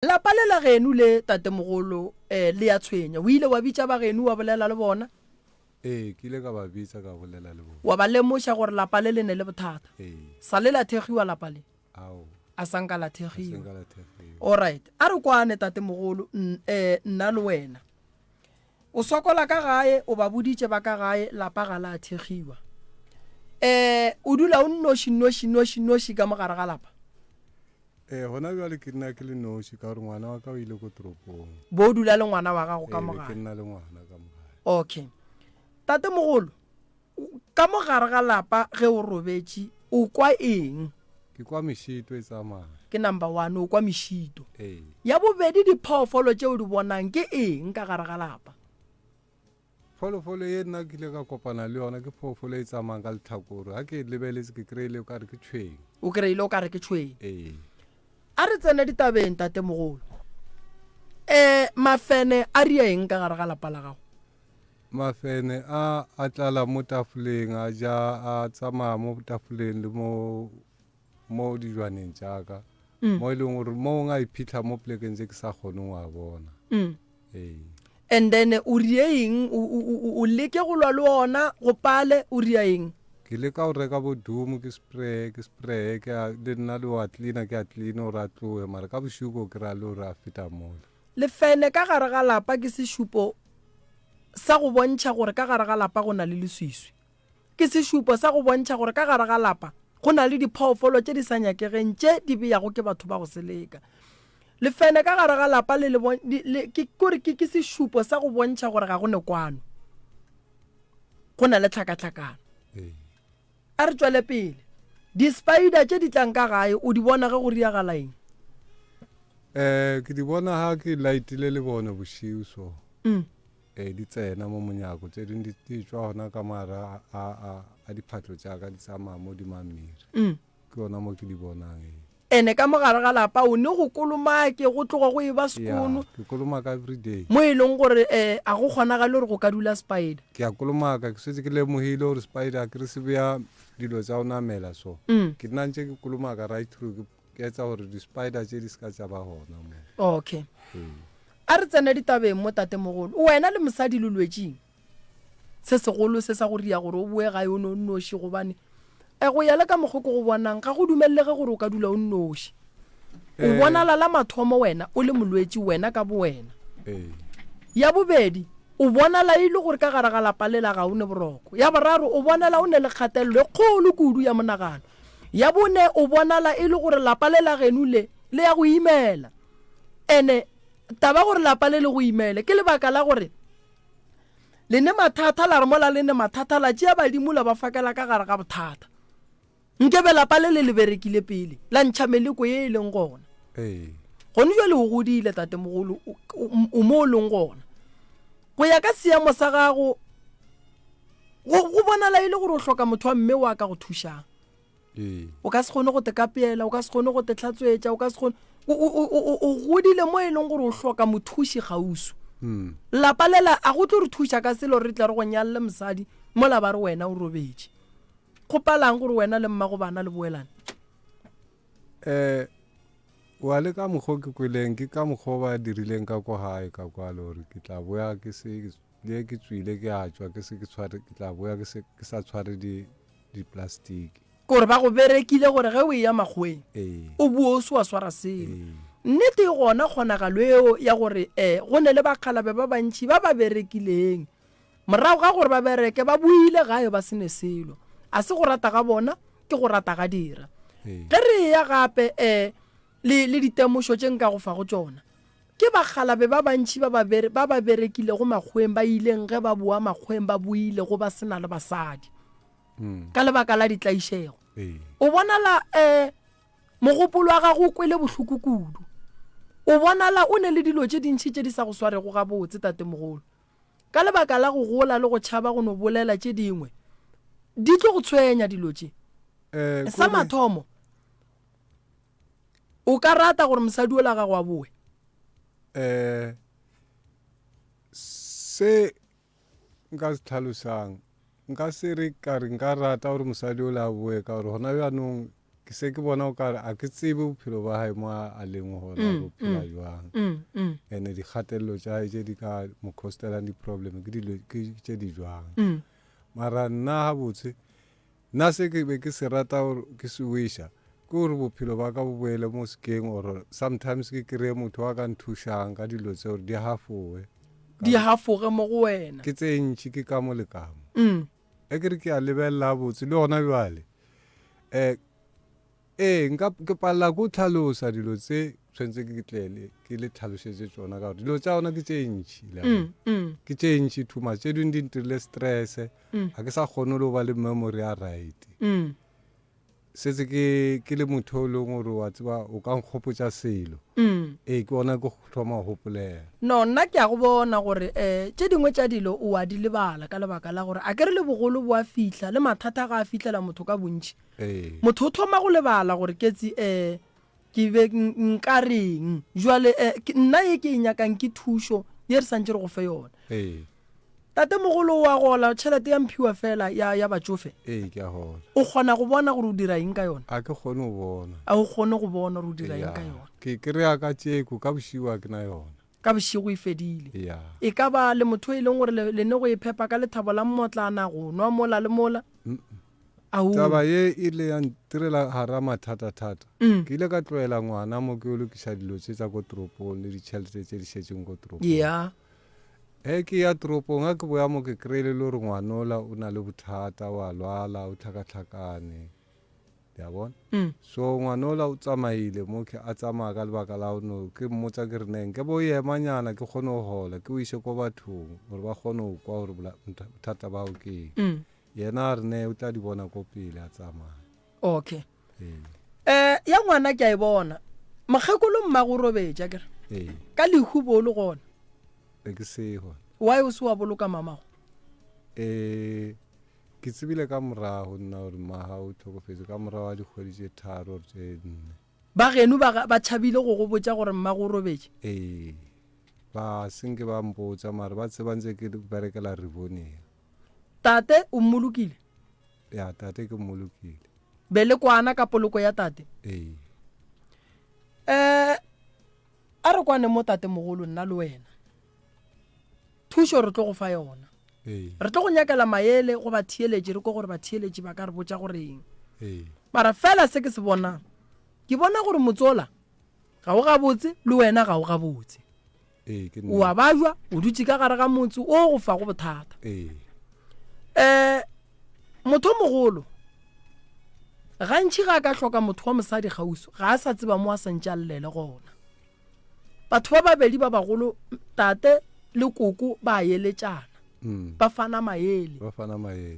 la palela genu le tatemogolo le ya tshwenya o ile wa bitsa ba genu wa bolela le bona ke ile ka ba bitsa ka bolela le bona wa ba lemoša gore lapa le ne le bothata sa le la thegiwa lapa le a sanka la thegiwa alright a re kwane tatemogolo nna le wena o sokola ka gae o ba boditše ba ka gae lapa ga la thegiwa o dula o nnoši ka mogare ga lapa gona bjale ke nna ke le noši ka gore ngwana wa ka o ile ko toropong bo o dula le ngwana wa gago ka ke mogare nna le ngwana ka mogare okay tatemogolo ka mogare ga lapa ge o robetše o kwa eng ke kwa mešito e tsamaya ke number 1 o kwa mešito ya bobedi diphoofolo tšeo di bonang ke eng ka gare ga lapa pholofolo ye nna ke ile ka kopana le yona ke phoofolo e tsamayang ka letlhakore ga ke lebeletse ke kry-ile o kare ke tšhweng o kry-ile o kare ke tšhweng a re tsene ditabeng tatemogolo mafene a ria eng ka gare ga lapa la gago mafene a tlala mo tafoleng a ja a tsamaya mo tafoleng le mo dijwaneng jaaka mo e leng gore mo nga iphitlha mo plekeng tse ke sa kgoneng wa bona and then o rie eng o leke go lwa le ona go pale o ria eng ke le ka o reka bodumo ke spray ke le nna le wa cleaner ke a clean o ra tloe mara ka bošuko ke ra le o ra feta mola lefene ka gare ga lapa ke sešupo sa go bontšha gore ka gare ga lapa go na le leswiswi ke sešupo sa go bontšha gore ka gare ga lapa go na le diphoofolo tše di sa nyakegeng tše di beyago ke batho ba go seleka lefene ka gare ga lapa ke sešupo sa go bontšha gore ga go ne kwano go na le tlhakatlhakano a re tswele pele di-spider tše di tlang ka gae o di bona ge go riagala eng ke di bona ha ke lightile le bone bošiu so di tsena mo monyako tse dingwe di tswa gona ka mara a diphatlo jaaka di tsamaya mo dimammiri ke yona mo ke di bonang ene ka mogare ga lapa o ne go kolomake go tloga go e ba sekono ke kolomaka everyday mo e leng gore a go kgonagale gore go ka dula spider ke a kolomaka ke setse ke lemogile gore spider ke re se beya dilo tsa o namela so ke nna ntse ke kolomaka right through ke etsa gore di-spider tse di seka tsa ba gona mo okay a re tsene ditabeng mo tatemogolo wena le mosadi le lwetšeng se segolo se sa go ria gore o boe gae o ne o nnoši gobane go ya le ka mokgoko go bonang ga go dumelelege gore o ka dula o nnoši o bonala la mathomo wena o le molwetši wena ka bo wena ya bobedi o bonala e le gore ka gare ga lapa le la ga o ne boroko ya boraro o bonala o ne le kgatelelo e kgolo kudu ya monagano ya bone o bonala e le gore lapa le la genu le ya go imela ene taba gore lapa le go imele ke lebaka la gore le ne mathata la re mola le ne mathata la tšea badimola ba fakela ka gare ga bothata nkebe lapa le le berekile pele la ntšha meleko ye e leng gona gone jwa le o godile tatemogolo o mo o leng gona go ya ka seemo sa gago go bonala e le gore o hloka motho wa mme wa ka go thušang o ka se kgone go te kapeela o ka se kgone go te hlatswetša o ka se kgone o godile mo e leng gore o hloka mothuši gausu lapa lela a go tlo re thuša ka selo re tla re go nyalle mosadi mola ba re wena o robetše go palang gore wena le mmago bana le boelane wa le ka mokgwa ke kweleng ke ka mokgwa ba dirileng ka ko gae ka kwa le gore ke tla boya ke se le ke tswile ke a tswa ke se ke tla boya ke sa tshware di-plastic gore ba go berekile gore ge o e ya magweng o buo o se wa swara selo nnete e gona kgonagalo eo ya gore go ne le bakgalabe ba bantšhi ba ba berekileng morago ga gore ba bereke ba buile gae ba sene selo a se go rata ga bona ke go rata ga dira ge re ya gape le ditemošo tše nka go fa go tšona ke bakgalabe ba bantšhi ba ba berekile go magweng ba ileng ge ba boa magweng ba buile go ba sena le basadi ka lebaka la ditlaišego o bonala mogopolo wa gago o kwele bohloko kudu o bonala o ne le dilo tše dintšhi tše di sa go swarego gabotse tatemogolo ka lebaka la go gola le go tšhaba go no bolela tše dingwe di tlo go tshwenya dilo tše sa mathomo o ka rata gore mosadi o la gago a boe se nka se tlhalosang nka se re ka re nka rata gore mosadi o la boe ka gore gona bjanong ke se ke bona o kare a ke tsebe bophelo ba hae mo a leng gona bophela jwang ene dikgatelelo tša hae tše di ka mo costelang di-problem ke tše di jwang mara nna gabotse nna se ke be ke se rata gore ke se wiša ke gore bophelo ba ka bo boele mo sekeng ore sometimes ke kry-e motho wa ka nthušang ka dilo tse gore di hafoge di hafoge mo go wena ke tse ntši ke ka mo le kamo e kere ke a lebelela botse le gona bjale ke palela ko tlhalosa dilo tse tshwanetse ke tlele ke le tlhalošetse tsona ka gore dilo tša gona ke tše ntši ke tše ntši too much tše dingwe di ntirile stress ga ke sa kgone le go ba le memory ya right setse ke le motho o leng gore wa tseba o ka nkgopotša selo ke bona ke thoma go gopolega no nna ke a go bona gore tše dingwe tša dilo o a di lebala ka lebaka la gore a ke re le bogolo bo a fihla le mathata ga a fihlela motho ka bontši motho o thoma go lebala gore ketsi ke be nka reng jwale nna ye ke e nyakang ke thušo ye re santse re go fe yona tate mogolo wa gola tšhelete ya mphiwa fela ya batsofe ke a gola o kgona go bona gore o dira eng ka yona a ke kgone go bona a o kgone go bona gore o dira eng ka yona ke kry-a ka tšeko ka bošiwa ke na yona ka bošigo e fedile e ka ba le motho e leng gore le ne go e phepa ka lethabo la mmotlana go nwa mola le mola taba ye e ile ya ntirela hara mathata-thata ke ile ka tloela ngwana mo ke o lokiša dilo tse tsa ko toropong le ditšhelete tse di šetseng ko toropong ke ya toropong ga ke boya mo ke kry-ile le gore ngwanola o na le bothata wa lwala o tlhakatlhakane ya bona so ngwanola o tsamaile mo ke a tsamaya ka lebaka la ono ke mmotsa ke re neng ke bo emanyana ke kgone go gola ke o ise ko bathong gore ba kgone go kwa gore bothata bao ke yena a re ne o tla di bona ko pele a tsamaya okay ya ngwana ke a e bona mokgekolo mmago robetša kere ka lehu bo le gona ke sego why o se wa boloka mamago ke tsebile ka morago nna gore maga o tlhokofetse ka morago wa dikgwedi tše tharo or tše nne ba geno ba tšhabile go go botša gore mmago o robetše ba senke ba mpotsa mare ba tsebantse ke berekela reboneng tate o mmolokile ya tate ke mmolokile be le kwana ka poloko ya tate a re kwane mo tate mogolo nna le wena thušo re tlo go fa yona re tlo go nyakela maele go ba thieletše re ko gore ba thieletše ba ka re botša goreng mara fela se ke se bonang ke bona gore motsola ga o gabotse le wena ga o gabotse o a bajwa o dutse ka gare ga motse o go fa go bothata motho mogolo gantši ga ka hloka motho wa mosadi gauso ga a sa tseba mo a santše a llele gona batho ba babedi ba bagolo tate le koko ba yeletšana ba fana maele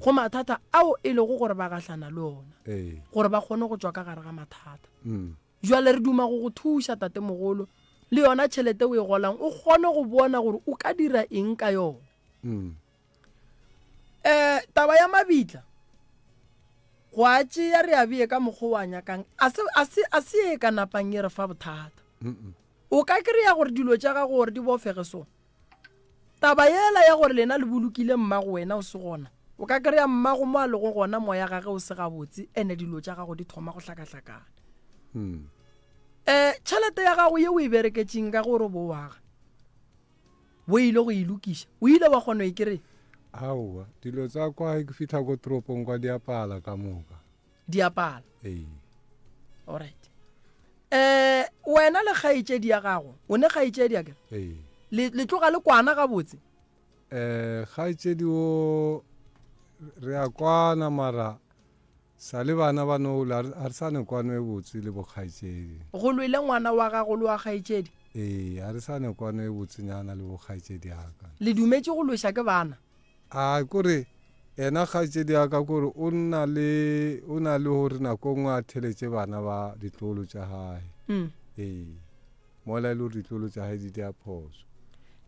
go mathata ao e lego gore ba gahlana le ona gore ba kgone go tšwa ka gare ga mathata jwale re duma go go thuša tate mogolo le yona tšhelete o e golang o kgone go bona gore o ka dira eng ka yona taba ya mabitla go a tšea re a bee ka mokgwa wa nyakang a se e ka napang ye re fa bothata o ka kry-a gore dilo tša gago gore di bofege sone taba yela ya gore lena le bolokile mmago wena o se gona o ka kry-a mmago mo a lego gona moya gage o se gabotse ene dilo tša gago di thoma go hlakahlakana tšhelete ya gago ye o e bereketšeng ka gore bo waga bo ile go e lokiša o ile wa kgona e kry aowa dilo tsa kwa ke fitlha ko toropong kwa diapala ka moka diapala alright wena le kgaetšedi ya gago o ne kgaetšedi ya kere le tloga le kwana gabotse kgaetšedi o re a kwana mara sa le bana ba nola a re sa ne kwano e botse le bokgaetšedi go lwele ngwana wa gago le wa kgaetšedi a re sa ne kwano e botsenyana le bokgaetšedi aka le dumetše go loša ke bana a kore ena kgaetšedi aka kore o na le gore nako ngwe a theletše bana ba ditlolo tša gae mola e le gore ditlolo tša gae di di a phoso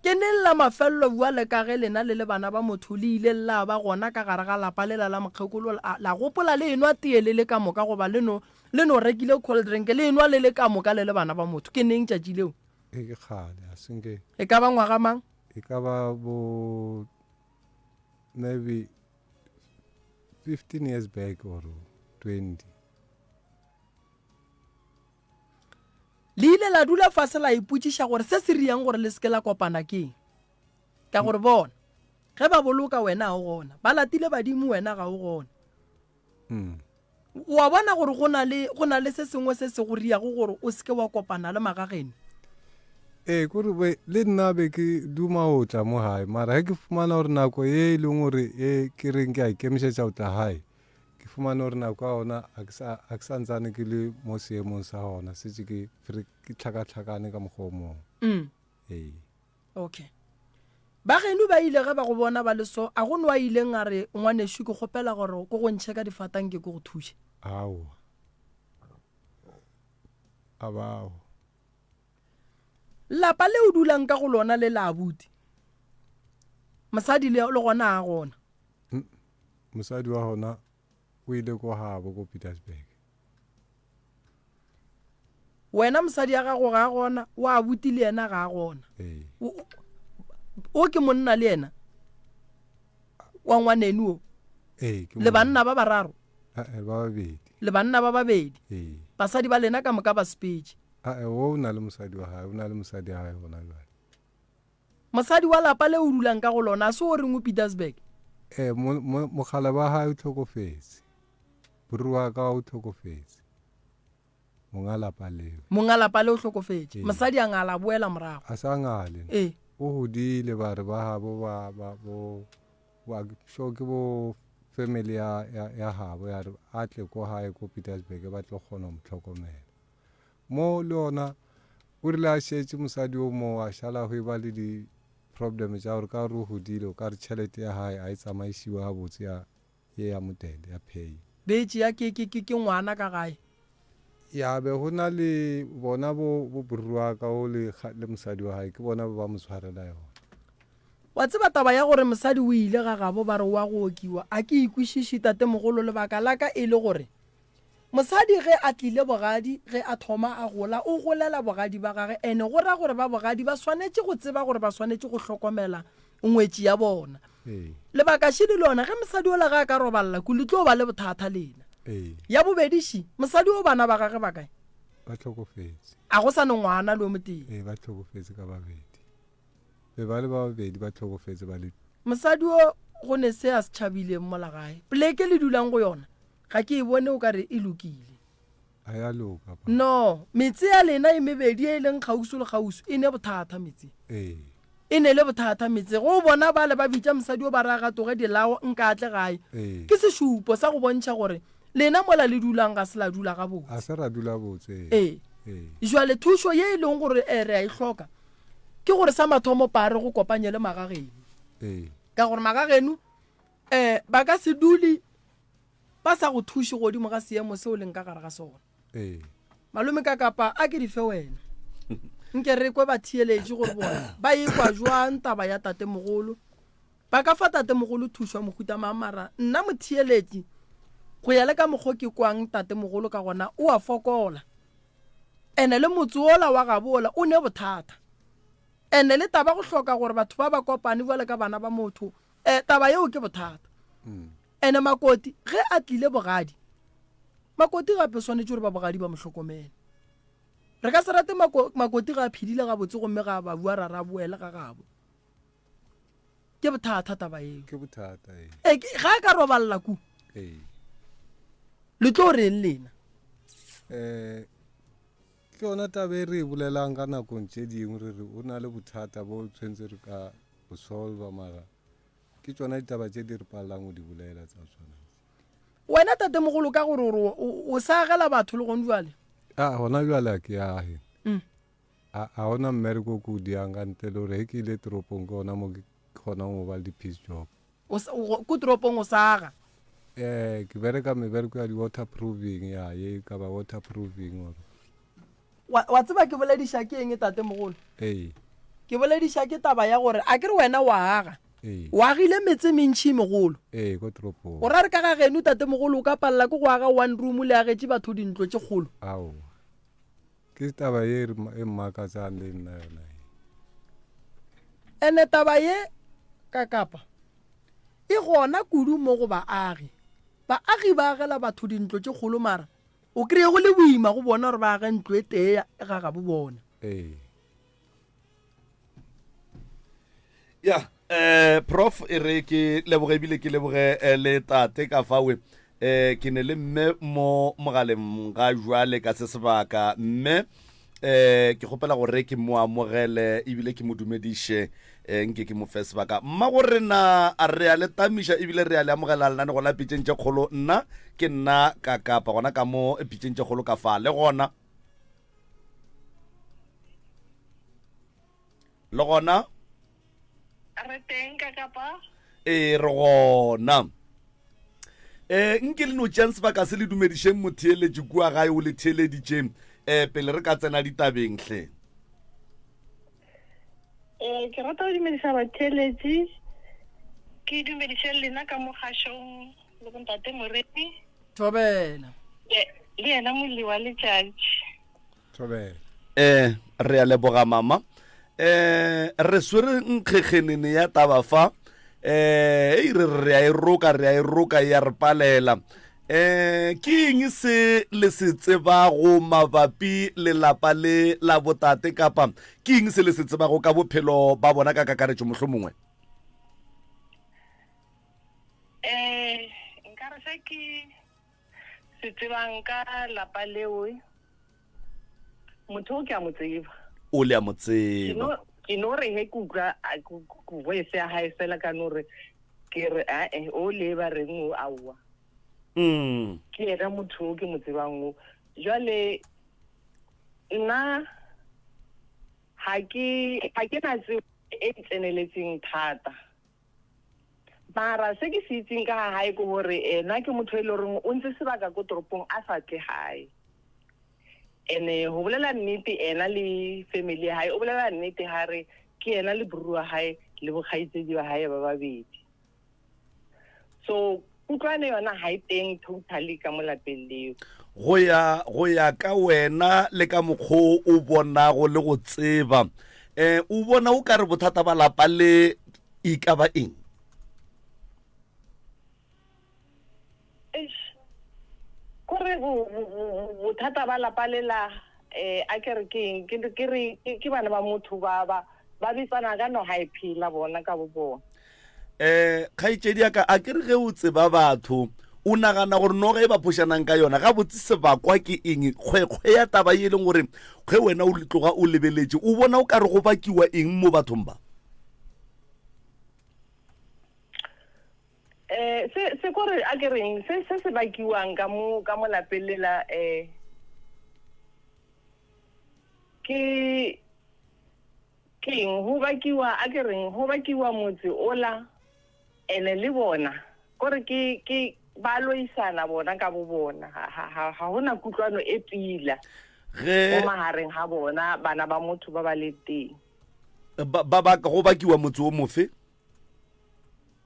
ke ne lla mafello bua le ka ge lena le bana ba motho le ile la ba gona ka gare ga lapa lela la mokgekolo la gopola le enwa tee le le ka moka goba le no rekile cold drink le enwa le le ka moka le le bana ba motho ke neng tšatši leo ke kgale a senke e ka ba ngwaga mang e ka ba bo maybe 15 years back or 20 le ile la dula fase la ipotsiša gore se se riang gore le seke la kopana keng ka gore bona ge ba boloka wena ga o gona ba latile badimo wena ga o gona wa bona gore go na le se sengwe se se go riago gore o seke wa kopana le magageno kore le nna be ke duma go tla mo gae mara ge ke fumana gore nako e leng gore ke reng ke a ikemišetša go tla gae ke fumane gore nako ya gona a ke sa ntsane ke le mo seemong sa gona setse ke tlhakatlhakane ka mokgwa o mongwe okay bageno ba ile ge ba go bona ba le so a go no a ileng a re ngwaneso ke kgopela gore ko go ntšhe ka difatang ke go thuše ao a bao lapa le o dulang ka go lona le la abuti mosadi le gona a gona mosadi wa gona o ile ko gabo ko Pietersburg wena mosadi ya gago ga a gona wa abuti le yena ga a gona o ke monna le yena wa ngwaneno o le banna ba bararo le banna ba babedi basadi ba lena ka moka ba Sepedi o na le mosadi wa gae o na le mosadi wa gae gona jwale mosadi wa lapa le o dulang ka go lona a se o reng o Pietersburg mogala wa gae o tlhokofetse boruri wa ka o tlhokofetse monga lapa le o tlhokofetse mosadi a ngala boela morago a sa ngale o hodile ba re ba gabo ba sho ke bo family ya gabo ya re a tle ko gae ko Pietersburg ba tle kgona go motlhokomela mo le ona o rile a šetse mosadi o mo a šala go ba le di-problem tša gore ka gore o hodile o ka re tšhelete ya gae a e tsamaišiwa ga botse ya modele ya pay betše ya ke ngwana ka gae ya be go na le bona bo borua ka o le mosadi wa gae ke bona ba mo tshwarela yona wa tseba taba ya gore mosadi o ile ga gabo ba re wa go okiwa a ke ikwešiše tatemogolo lebaka la ka e le gore mosadi ge a tlile bogadi ge a thoma a gola o golela bogadi ba gage ene go ra gore ba bogadi ba swanetše go tseba gore ba swanetše go hlokomela ngwetši ya bona lebaka šedi lona ge mosadi o le ga a ka robalela kule tlo ba le bothata lena ya bobediši mosadi o bana ba gage ba kae ba tlhokofetse a go sa ne ngwana le o moteng ba tlhokofetse ka babedi be ba le ba babedi ba tlhokofetse ba le mosadi o go ne se a se tšhabileng mo lagae poleke le dulang go yona ga ke e bone o ka re e lokile a ya loka no metse ya lena e mebedi e leng kgausu le kgausu e ne bothata metse e ne le bothata metse go bona ba le ba bitša mosadi o ba re a gatoge dilao nkatle gae ke sešupo sa go bontšha gore lena mola le dulang ga se la dula ga botse a se ra dula botse jwale thušo ye e leng gore re a e hloka ke gore sa mathomo pare go kopanye le magageno ka gore magageno ba ka se dule ba sa go thuše godimo ga seemo se o leng ka gare ga sona malome ka kapa a ke di fe wena nke re kwe ba thieletše gore bona ba ekwa jwang taba ya tatemogolo ba ka fa tatemogolo thušwa mohuta mamara nna mothieletši go ya le ka mokgwa ke kwang tatemogolo ka gona o a fokola ene le motse ola wa gabola o ne bothata ene le taba go hloka gore batho ba ba kopane jwale ka bana ba motho taba yeo ke bothata ene makoti ge a tlile bogadi makoti gape swanetše gore ba bogadi ba mohlokomele re ka se rate makoti ga a phedile ga botse gomme ga ba bua rara boele ga gabo ke bothata taba eo ke bothata ga a ka robalela ku le tlo reng lena ke yona taba e re e bolelang ka nakong tše dingwe re re o na le bothata bo tshwentse re ka bo solva mara ke tsona ditaba tše di re palelang go di bolela tsa tsona wena tatemogolo ka gore o sa agela batho le gone jwale gona jwale a ke age a gona mmereko ko diang ka ntle le gore ge ke ile toropong ke gona mo ke kgonang go ba le di-peace job ko toropong o sa aga ke bereka mebereko ya di-waterproofing ya ye ka ba waterproofing or wa tseba ke bolediša ke eng tatemogolo ke bolediša ke taba ya gore a ke re wena wa aga o agile metse mentšhi megolo ko toropong o ra re ka ga geno tatemogolo o ka palela ke go aga one room le agetše batho dintlo tše kgolo ao ke taba ye e mmakatsang le nna yona ene taba ye ka kapa e gona kudu mo go baagi ba agela batho dintlo tše kgolo mara o kry-e go le boima go bona gore ba ge ntlo e tee ga ga bo bona ya prof e re ke leboge ebile ke leboge le tate ka fawe ke ne le mme mo mogaleng ga jwale ka se sebaka mme ke gopela gore ke mo amogele ebile ke mo dumediše nke ke mo fe sebaka mma gore na a re a le tamiša ebile re a le amogela lenane gona pitšeng tše kgolo nna ke nna ka kapa gona ka mo pitšeng tše kgolo ka fa le gona re teng ka kapa re gona nke le no tšang sebaka se le dumedišeng motheeletši kua gae o le theeleditšeng pele re ka tsena ditabeng hle ke rata go dumediša batheeletši ke dumediše lena ka mogašong le bontate Moreti thobela le yena molli wa letšatši thobela re a leboga mama re swere nkgekgenene ya taba fa re a e roka ya re palela ke eng se le se tsebago mabapi lelapa le la botate kapa ke eng se le se tsebago ka bophelo ba bona ka kakaretšo mohlho mongwe nkare se ke se tsebang ka lapa leo motho o ke a mo tseba o le a mo tseba ke no re he kutlwa voice ya hae fela ka no re ke re o le ba reng o aua ke ena motho o ke mo tsebang o jwale nna ha ke na tsebo e tseneletseng thata mara se ke se itseng ka hae ko hore ena ke motho e le reng o ntse sebaka ko toropong a sa tle hae ene ho bolela nnete ena le family ya hae o bolela nnete ha re ke ena le buru wa hae le bokgaitsedi ba hae ba babedi so kutlwane yona ha e teng totally ka molapeng leo go ya ka wena le ka mokgwa o bonago le go tseba o bona o ka re bothata ba lapa le e ka ba eng kore bothata ba lapa lela a kere ke bana ba motho ba bitsana ka no ha iphila bona ka bo bona kgaitsedi ka a kere ge o tseba batho o nagana gore no ge ba phoshanang ka yona ga botse sebakwa ke eng kgwekgwe ya taba ye leng gore kgwe wena o tloga o lebeletse o bona o ka re go bakiwa eng mo bathong ba se kore a kereng se bakiwang ka mo lapeng lela ke eng ho bakiwa a kereng ho bakiwa motse ola ene le bona kore ke ba loisana bona ka bo bona ha hona kutlwano e pila mo mahareng ha bona bana ba motho ba ba le teng ba go bakiwa motse o mofe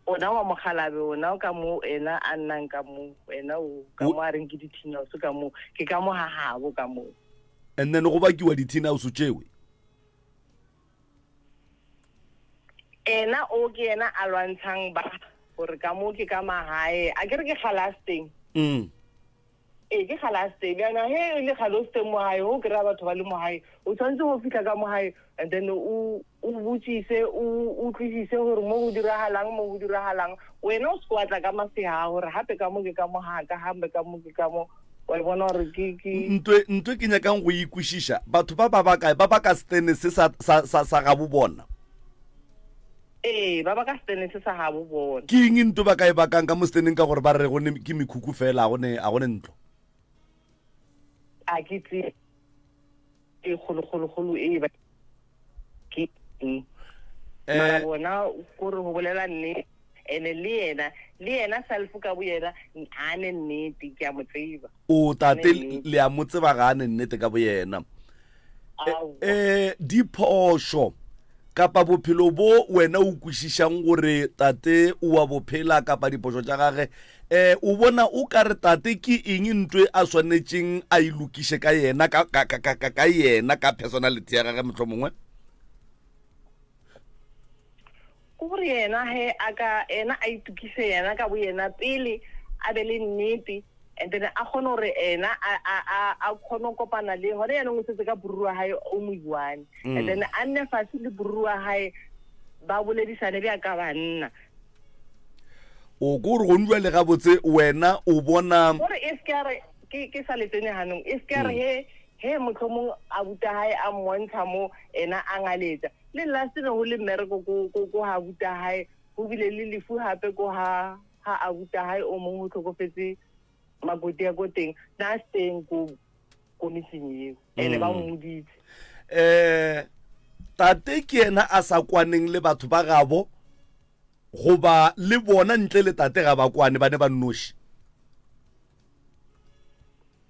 ona wa mogalabe ona o ka mo ena a nnang ka mo wena o ka mo a reng ke di-teen house ka mo ke ka mo hahabo ka mo and then go bakiwa di-teen house tšewe ena o ke ena a lwantshang ba gore ka mo ke ka mahae a kere ke galasteng ke galasteng yana he le galasteng mo hae ho kry-a batho ba le mo hae o tshwanetse go fitlha ka mo hae and then o botsise o utlwisise gore mo go diragalang wena o se ko watla ka maseha gore hape ka mo ke ka mo haka hampe ka mo ke ka mo wa bona gore ke ntwe ke nyakang go ikwešiša batho ba baka stene se sa ga bo bona ba baka stene se sa ga bo bona ke eng ntwe ba ka e bakang ka mo steneng ka gore ba re gone ke mekhukhu fela a gone ntlo a ke tse e kgolo e ba ke mara bona gore go bolela nne ene le yena self ka bo yena a ne nnete ke a mo tseba o tate le a mo tseba ga ne nnete ka bo yena diphošo kapa bophelo bo wena o kwešišang gore tate o wa bophela kapa diphošo tša gage o bona o ka re tate ke eng ntwe a swanetšeng a ilokiše ka yena ka personality ya gage motlho mongwe gore yena he ena a itukise yena ka bo yena pele a be le nnete and then a kgone gore ena a kgone go kopana le gone yaanong o setse ka boruri wa gae o mo iwane and then a nne fatshe le boruri wa gae ba boledisane bjaka banna o ko re go njwa le gabotse wena o bona gore e se re ke sa letsene hanong e se re he motlhomong a buta hae a mmontsha mo ena a ngaletsa le last no le mmereko go ha buta hae go bile le lefu hape go ha a buta hae o mongwe o tlhokofetse magoti ya go teng na steng go komising ene ba mmoditse tate ke ena a sa kwaneng le batho ba gabo goba le bona ntle le tate ga ba kwane ba ne ba nnoši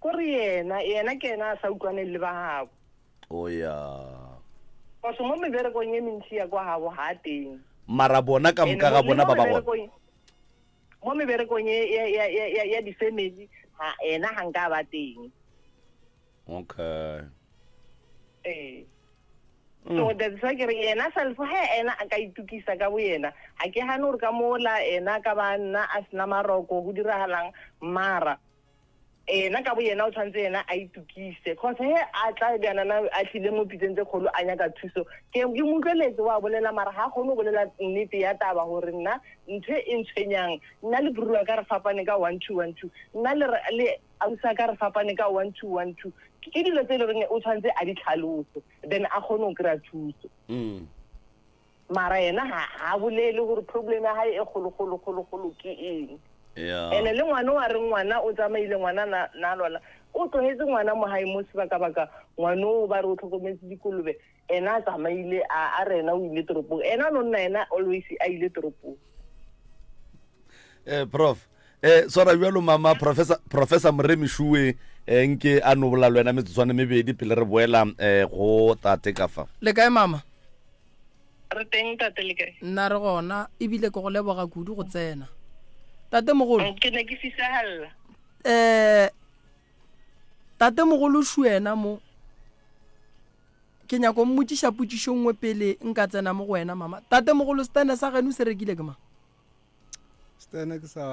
gore yena ke ena a sa utlwaneng le ba gabo o ya go mo meberekong ye mentši ya kwa gabo ha teng mara bona ka moka ga bona ba ba bona mo meberekong ya di-family ha ena ga nka ba teng okay so that's why ke re yena self he ena a ka itukisa ka bo yena a ke gane gore ka mola ena ka ba nna a sena maroko go diragalang mara ena ka bo yena o tshwanetse yena a itukise cause he a tla bjanana a tlile mo pitseng tse kgolo a nyaka thuso ke mo utlweletse wa bolela mara ga kgone go bolela nnete ya taba gore nna ntho e ntshwenyang nna le borua ka re fapane ka 1212 nna le ausa ka re fapane ka 1212 ke dilo tse le reng o tshwanetse a di tlhalose then a kgone go kry-a thuso mara yena ha bolele gore problem ya hae e kgolo ke eng ene le ngwana wa re ngwana o tsamaile ngwana na lona o tlogetse ngwana mo hae mo sebaka ngwana o ba re o tlhokometse dikolobe ena a tsamaile a rena o ile toropong ena no nna ena always a ile toropong prof sora jalo mama professor Moremi Shuwe nke a no bola lwena metsotswane mebedi pele re boela go tate ka fa le kae mama re teng tate le kae nna re gona ebile ke go leboga kudu go tsena tate mogolo ke ne ke fisagalla tate mogolo Shuwena mo ke nyako mmotšiša potšišo nngwe pele nka tsena mo go wena mama tate mogolo stene sa geno se rekile ke ma stene ke sa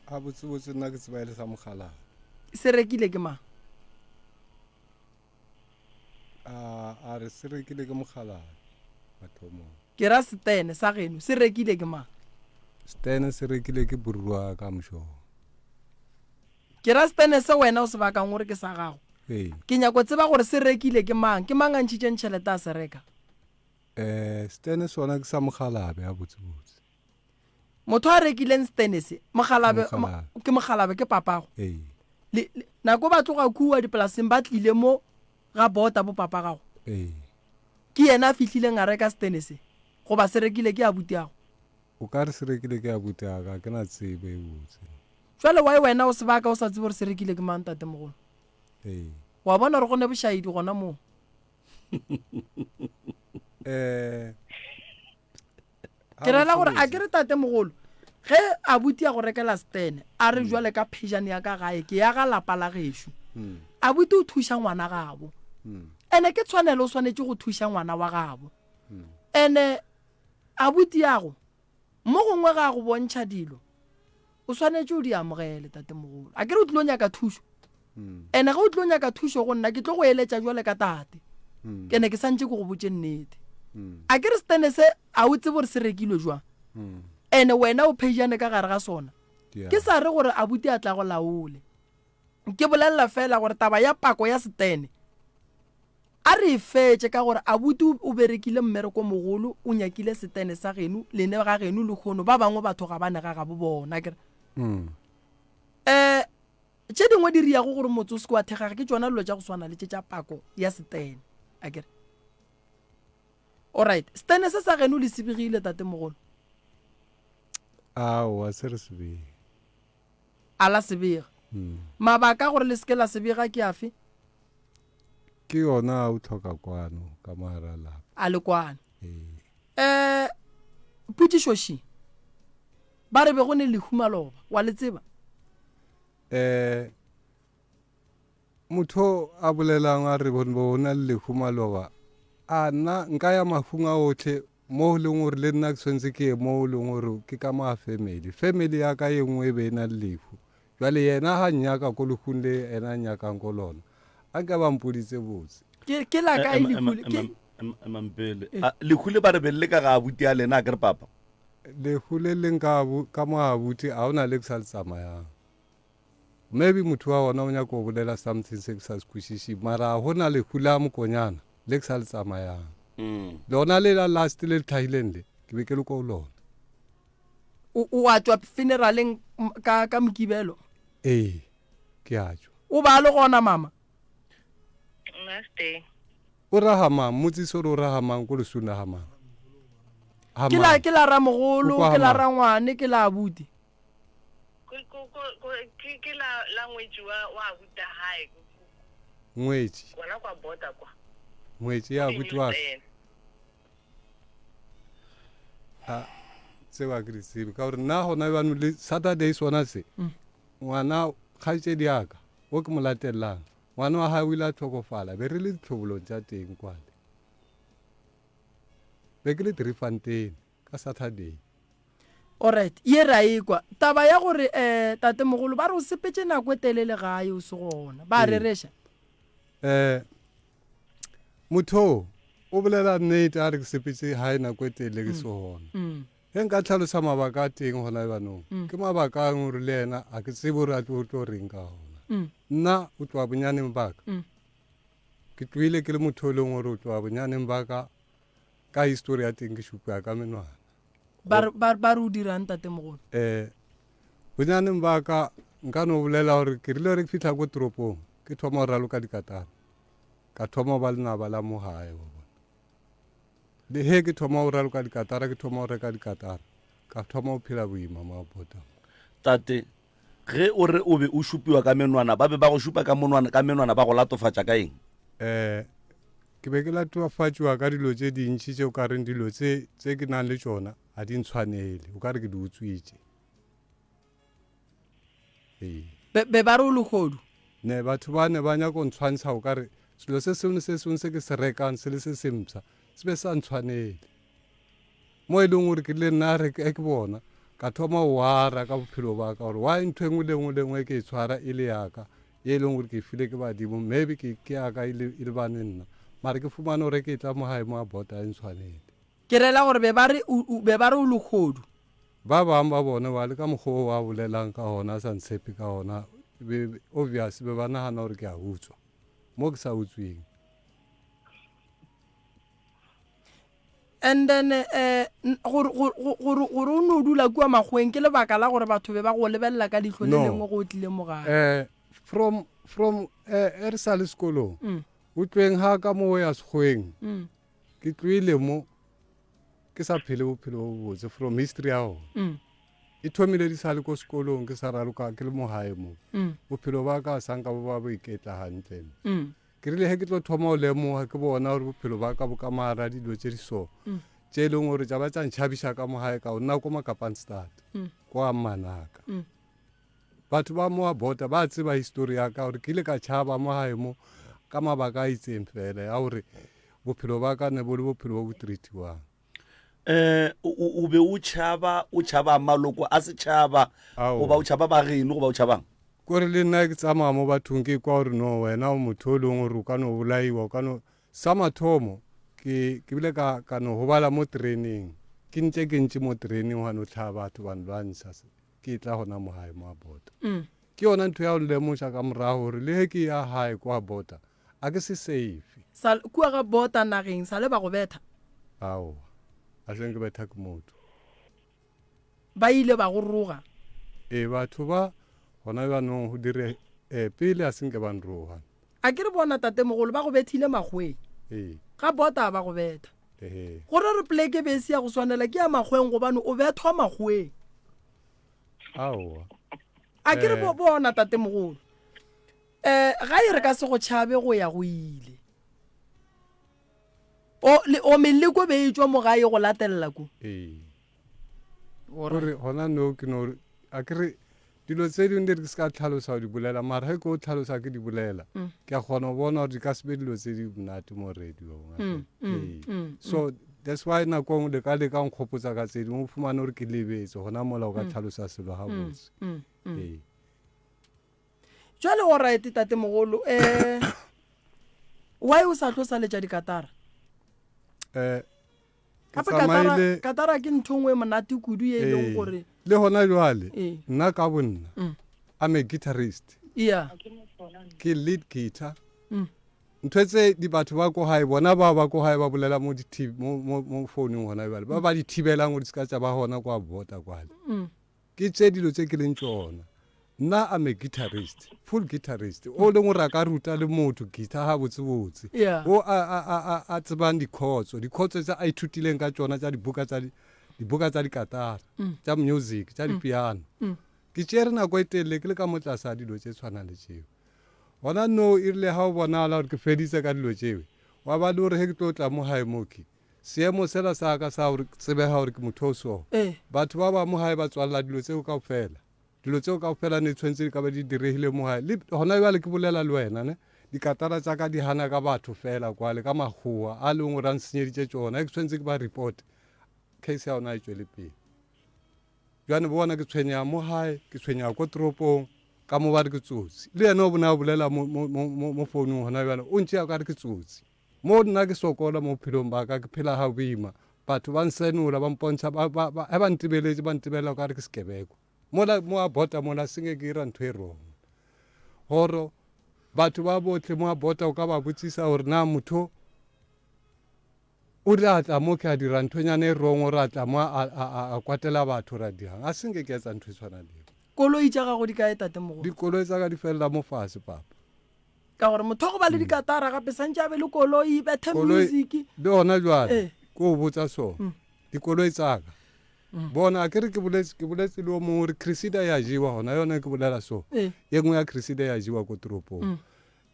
a botsebotse nna ke tseba ile sa mogala se rekile ke ma a re se rekile ke mogala mathomo ke ra stene sa geno se rekile ke ma stene se rekile ke borua ka mosho ke ra stene se wena o se bakang gore ke sa gago ke nyako tseba gore se rekile ke mang a ntšhitšeng tšhelete a se reka stene sona ke sa mogalabe a botsebotse motho a rekileng stene se ke mogalabe ke papago nako ba tloga kua dipolaseng ba tlile mo ga bota bo papa gago ke yena a fihlileng a reka stene se goba se rekile ke abutiago o ka re se rekile ke abutiaga ke na tsebe e botse jwale wa wena o sebaka o sa tsebe gore se rekile ke mang tate mogolo wa bona re go ne bošaedi gona moo ke rela gore a ke re tate mogolo ge abuti ya go rekela stene a re jwale ka phejane ya ka gae ke ya ga lapa la gešo abuti o thuša ngwana gabo ene ke tshwanelo o swanetse go thuša ngwana wa gabo ene abuti yago mo gongwe ga go bontšha dilo o swanetse o di amogele tate mogolo a ke re o tlilo nyaka thušo ene ge o tlilo nyaka thušo go nna ke tlo go eletša jwale ka tate ke ne ke santse ke go botse nnete a ke re stene se a o tsebe gore se rekilwe jwang ene wena o phejane ka gare ga sona ke sa re gore abuti a tla go laole ke bolelela fela gore taba ya pako ya stene a re fetse ka gore abuti o berekile mmereko mogolo o nyakile stene sa geno lene ga geno le kgono ba bangwe batho ga bane ga gabo bona kere tše dingwe di riago gore motse o se ke wa thekgaga ke tsona dilo tša go swana le tše tša pako ya stene a kere alright stene se sa geno le sebegile tate mogolo aowa se re sebega a la sebega mabaka gore le seke la sebega ke afe ke yona o tlhoka kwano ka mahara lapa a le kwane potšišoši ba re be go ne lehu maloba wa le tseba motho a bolelang a re bona le lehu maloba a nna nka ya mafung a otlhe mo e leng gore le nna ke tshwanetse ke mo e leng gore ke ka maa family ya ka e nngwe e be e na le lehu jwale yena ha nyaka ko lekgong le ena nyakang ko lona a nka ba mpoditse botse ke la ka mampele lekgule ba re be le ka ga abuti a lena a ke re papa lekgo le leng ka mo abuti a ona le ke sa le tsamayang maybe motho wa ona o nyaka go bolela something se ke sa se kwešiše mara go na lekgo la mokonyana le ke sa le tsamayang lona le la last le le tlhagileng le ke be ke le ko lona o a tswa funeraleng ka mokibelo ee ke a tswa o ba le gona mama o rahamang motsiso re o rahamang ko lesuna hamang ke la ramogolo ke la rangwane ke la abuti ke la ngwetsi wa abuta hae ngwetsi gona kwa border kwa ngwetsi ya abuti wa tseo a ke di tsebe ka gore nna gona bano le Saturday sona se ngwana kgaitsedi yaka o ke mo latelelang ngwana wa gae o ile a tlhokofala be re le ditlhobolong tša teng kwale be ke le Driefontein ka Saturday alright ye ra ekwa taba ya gore tate mogolo ba re o sepetse nako e telele gae o se gona ba reresha motho o bolela nnete a re ke sepetse gae nako e telele ke se gona ge nka tlhalosa mabaka a teng gona banong ke mabaka a gore le ena a ke tsebe gore a tlo reng ka gona nna o tloa bonyaneng baka ke tloile ke le motho o leng gore o tloa bonyaneng baka ka history ya teng ke šupea ka menwana ba re o dirang tate mogolo bonyaneng baka nka no bolela gore ke rile gore ke fitlha ko toropong ke thoma go raloka dikatara ka thoma go ba lenaba la mo gae le he ke thoma go raloka dikatara ke thoma go reka dikatara ka thoma go phela boima mo botang tate ge o re o be o šupiwa ka menwana ba be ba go šupa ka menwana ba go latofatša ka eng ke be ke latofatsiwa ka dilo tse dintšhi tšeo ka reng dilo tse ke nang le tšona a di ntshwanele o ka re ke di utswitše be ba re o legodu ne batho ba ne ba nyaka go ntshwantsha o ka re selo se sengwe se ke se rekang se le se sempša se be sa ntshwanele mo e leng gore ke le nna re ke bona ka thoma o ara ka bophelo ba ka gore wa ntho engwe le engwe ke e tshwara e le yaka ye e leng gore ke file ke badimo maybe ke yaka e le bane nna mara ke fumane gore ke tla mo gae mo a bota e ntshwanele ke rela gore be ba re o legodu ba bangwe ba bone ba le ka mokgwa o a bolelang ka gona a sa ntshepe ka gona obvious be ba nagana gore ke a utswa mo ke sa utsweng and then gore o ne o dula kua magweng ke lebaka la gore batho be ba go lebelela ka ditlho le lengwe go o tlile mo gae from e re sa le sekolong o tlweng ga ka mo ya segweng ke tloile mo ke sa phele bophelo bo botse from history ya gona e thomile di sa le ko sekolong ke sa raloka ke le mo gae mo bophelo ba ka sanka bo ba bo iketla gantle ke rile he ke tlo thoma o lemoga ke bona gore bophelo ba ka bo ka mara dilo tse di so tše e leng gore tša ba tša ntšhabiša ka mo gae ka o nna ko Makapanstad ko a Manaka batho ba mo a bota ba tseba history ya ka gore ke ile ka tšhaba mo gae mo ka mabaka a itseng fela ya gore bophelo ba ka ne bo le bophelo bo bo treatiwang o be o tšhaba maloko a setšhaba goba o tšhaba bageno goba o tšhabang kore le nna ke tsamaya mo bathong ke kwa gore no wena o motho o leng gore o ka no bolaiwa o ka no sa mathomo ke bile ka no gobala mo tereneng ke ntse mo tereneng wa no tlhaba batho ba nlwantsha ke tla gona mo gae mo a bota ke yona ntho ya go lemoša ka morago gore le he ke ya gae kwa bota a ke se safe kua ga bota nageng sa le ba go betha ao a seng ke betha ke motho ba ile ba go roga batho ba gona banong go dire pele a seng ke ba nroga a ke re bona tate mogolo ba go bethile magweng ga bota ba go betha gore re pleke bese ya go swanela ke ya magweng gobane o bethwa magweng ao a ke re bona tate mogolo ga e re ka se go tšhabe go ya go ile o meleko be e tswa mo gae go latelela ko gore gona no ke no a ke re dilo tse dingwe di ke se ka tlhalosa go di bolela mara ge ke o tlhalosa ke di bolela ke a kgona go bona gore di ka sebe dilo tse di monate mo radiong so that's why nako ngwe le ka lekang kgopotsa ka tse dingwe o fumane gore ke lebetse gona mola o ka tlhalosa selo ga botse jwale o right tate mogolo why o sa tlosa letša dikatara ke gape tsamaile katara ke ntho ngwe monate kudu ye e leng gore le gona jwale Eh. nna ka bonna I'm a guitarist yeah ke lead guitar Mm. ntho tse di batho ba ko hae bona ba ko hae ba bolela mo founung gona jwale ba di thibelang go di ska tsa ba gona kwa bota kwale ke tse dilo tse ke leng tsona nna I'm a guitarist full guitarist o leng gore a ka ruta le motho guitar ha botsebotse Yeah. o a tsebang dikhotso tse a ithutileng ka tsona tsa dibuka tsa dikatara tsa music tsa dipiano ke tsere nako e telele ke le ka motlasa dilo tse tshwana le tseo gona no e rile ga o bonala gore ke feditse ka dilo tseo wa ba le gore ge ke tlo tla mo gae moke seemo sela sa ka sa gore tsebega gore ke motho o so batho ba ba mo gae ba tswalela dilo tseo kao fela ne tshwantse di ka ba di diregile mo gae le gona jale ke bolela le wena ne dikatara tsa ka di hana ka batho fela kwale ka magoa a leng gore a nsenyeditse tsona ke tshwantse ke ba report case ya ona e tswele pele jwane bona ke tshwenya mo gae ke tshwenya ko toropong ka mo ba re ke tsotsi le yena o bona o bolela mo founung gona jale o ntse a ka re ke tsotsi mo nna ke sokola mo phelong ba ka ke phela ga boima batho ba nsenola ba mpontšha ga ba ntebeletse ba ntebela ka re ke sekebeko mo a bota mola senge ke ira ntho e rong goro batho ba botlhe mo a bota o ka ba botsisa gore na motho o re a tla mo ke a dira nthonyana e rong o re a tla mo a kwatela batho ra dirang a senge ke etsa ntho e tshwana le koloi tša gago di ka tate mogolo dikoloi tsa ka di felela mo fase papa ka gore motho go ba le dikatara gape santse a be le koloi bethe music le gona jwale ke o botsa sona dikoloi tsa ka bona a kere ke boletse le o mongwe gore cresida ya jewa gona yone ke bolela so e nngwe ya cresida ya jewa ko toropong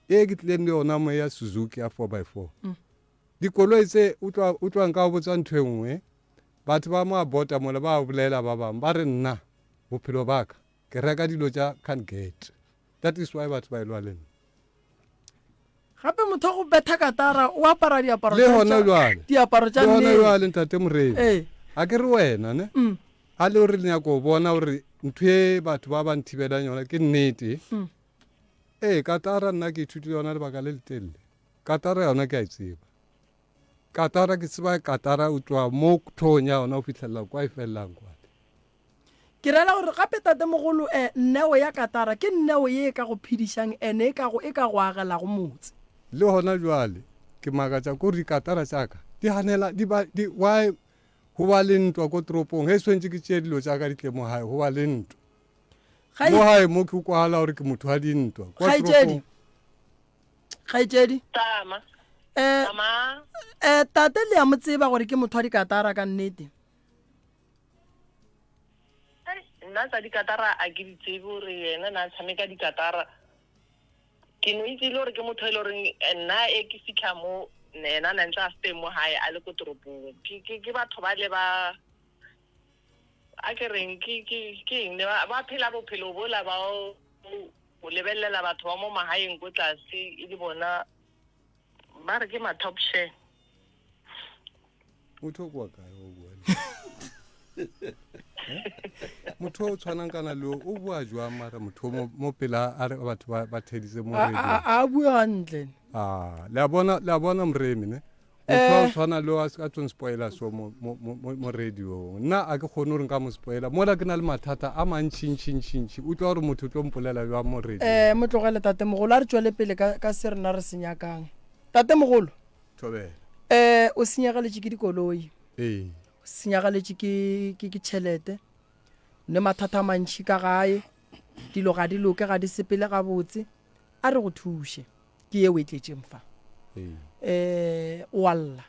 e ke tlileng le yona mo ya Suzuki ya 4x4 dikoloi tse o tlwang ka o botsa ntho e nngwe batho ba mo a bota mola ba bolela ba bangwe ba re nna bophelo baka ke reka dilo tša can't get that is why batho ba e lwa le nna gape motho go betha katara o apara diaparo le gona jwale tša le gona nnete jwale ntate moremi a ke re wena ne a le gore le nyako bona gore ntho e batho ba ba nthibelang yona ke nnete katara nna ke ithutile yona lebaka le letelele katara yona ke a e tseba katara ke tseba katara o tswa mo thong ya yona o fitlhelela kwa e felelang kwa ke rela gore gape tate mogolo nneo ya katara ke nneo ye ka go phedišang ene e ka go agela go motse le gona jwale ke makatša kore dikatara tsaka di hanela why go ba le ntwa ko toropong ge swantse ke tšee dilo tsaka di tle mo gae go ba le ntwa mo gae mo ke kwala gore ke motho wa dintwa kgaitsedi Tama. tate le ya mo tseba gore ke motho wa dikatara ka nnete Nna tsa dikatara a ke di tsebe gore yena na tshameka dikatara ke no itse le gore ke motho e le gore nna e ke fitlha mo nena na ntse a ste mo hae a le ko toropong ke batho ba le ba a ke reng ke eng ba phela bophelo bola ba o lebelela batho ba mo mahaeng go tlase e di bona ba re ke ma top share motho kwa kae o bua motho o tshwanang kana le o bua jwa mara motho mo pela a re batho ba thedise mo radio a bua hantle le a bona mremi ne motho o tshwana le a ka tsong spoiler so mo radio nna a ke kgone gore nka mo spoiler mola ke na le mathata a mantšintšintšintši o tla gore motho o tlo mpolela jwa mo radio mo tlogele tate mogolo a re tswele pele ka se rena re senyakang tate mogolo thobela o senyagaletse ke dikoloi senyagaletse ke tšhelete ne mathata a mantšhi ka gae dilo ga di loke ga di sepele ga botse a re go thuše ke ye o e tletseng fa walla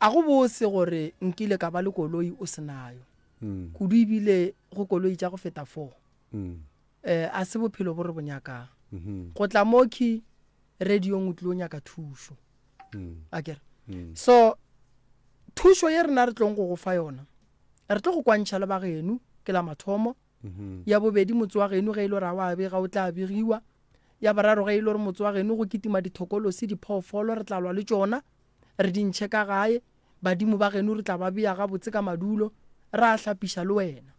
a go bose gore nkile ka ba le koloi o senayo kudu ebile go koloi tša go feta 4 a se bophelo bo re bo nyakang go tla moki radiong o tlile o nyaka thušo a kere so thušo ye rena re tlong go go fa yona re tlo go kwantšha le ba geno ke la mathomo ya bobedi motse wa geno ge e le gore a wa bega o tla begiwa ya bararo ge e le gore motse wa geno go kitima dithokolosi diphoofolo re tla lwa le tšona re dintšhe ka gae badimo ba geno re tla ba bea ga botse ka madulo re a hlapiša le wena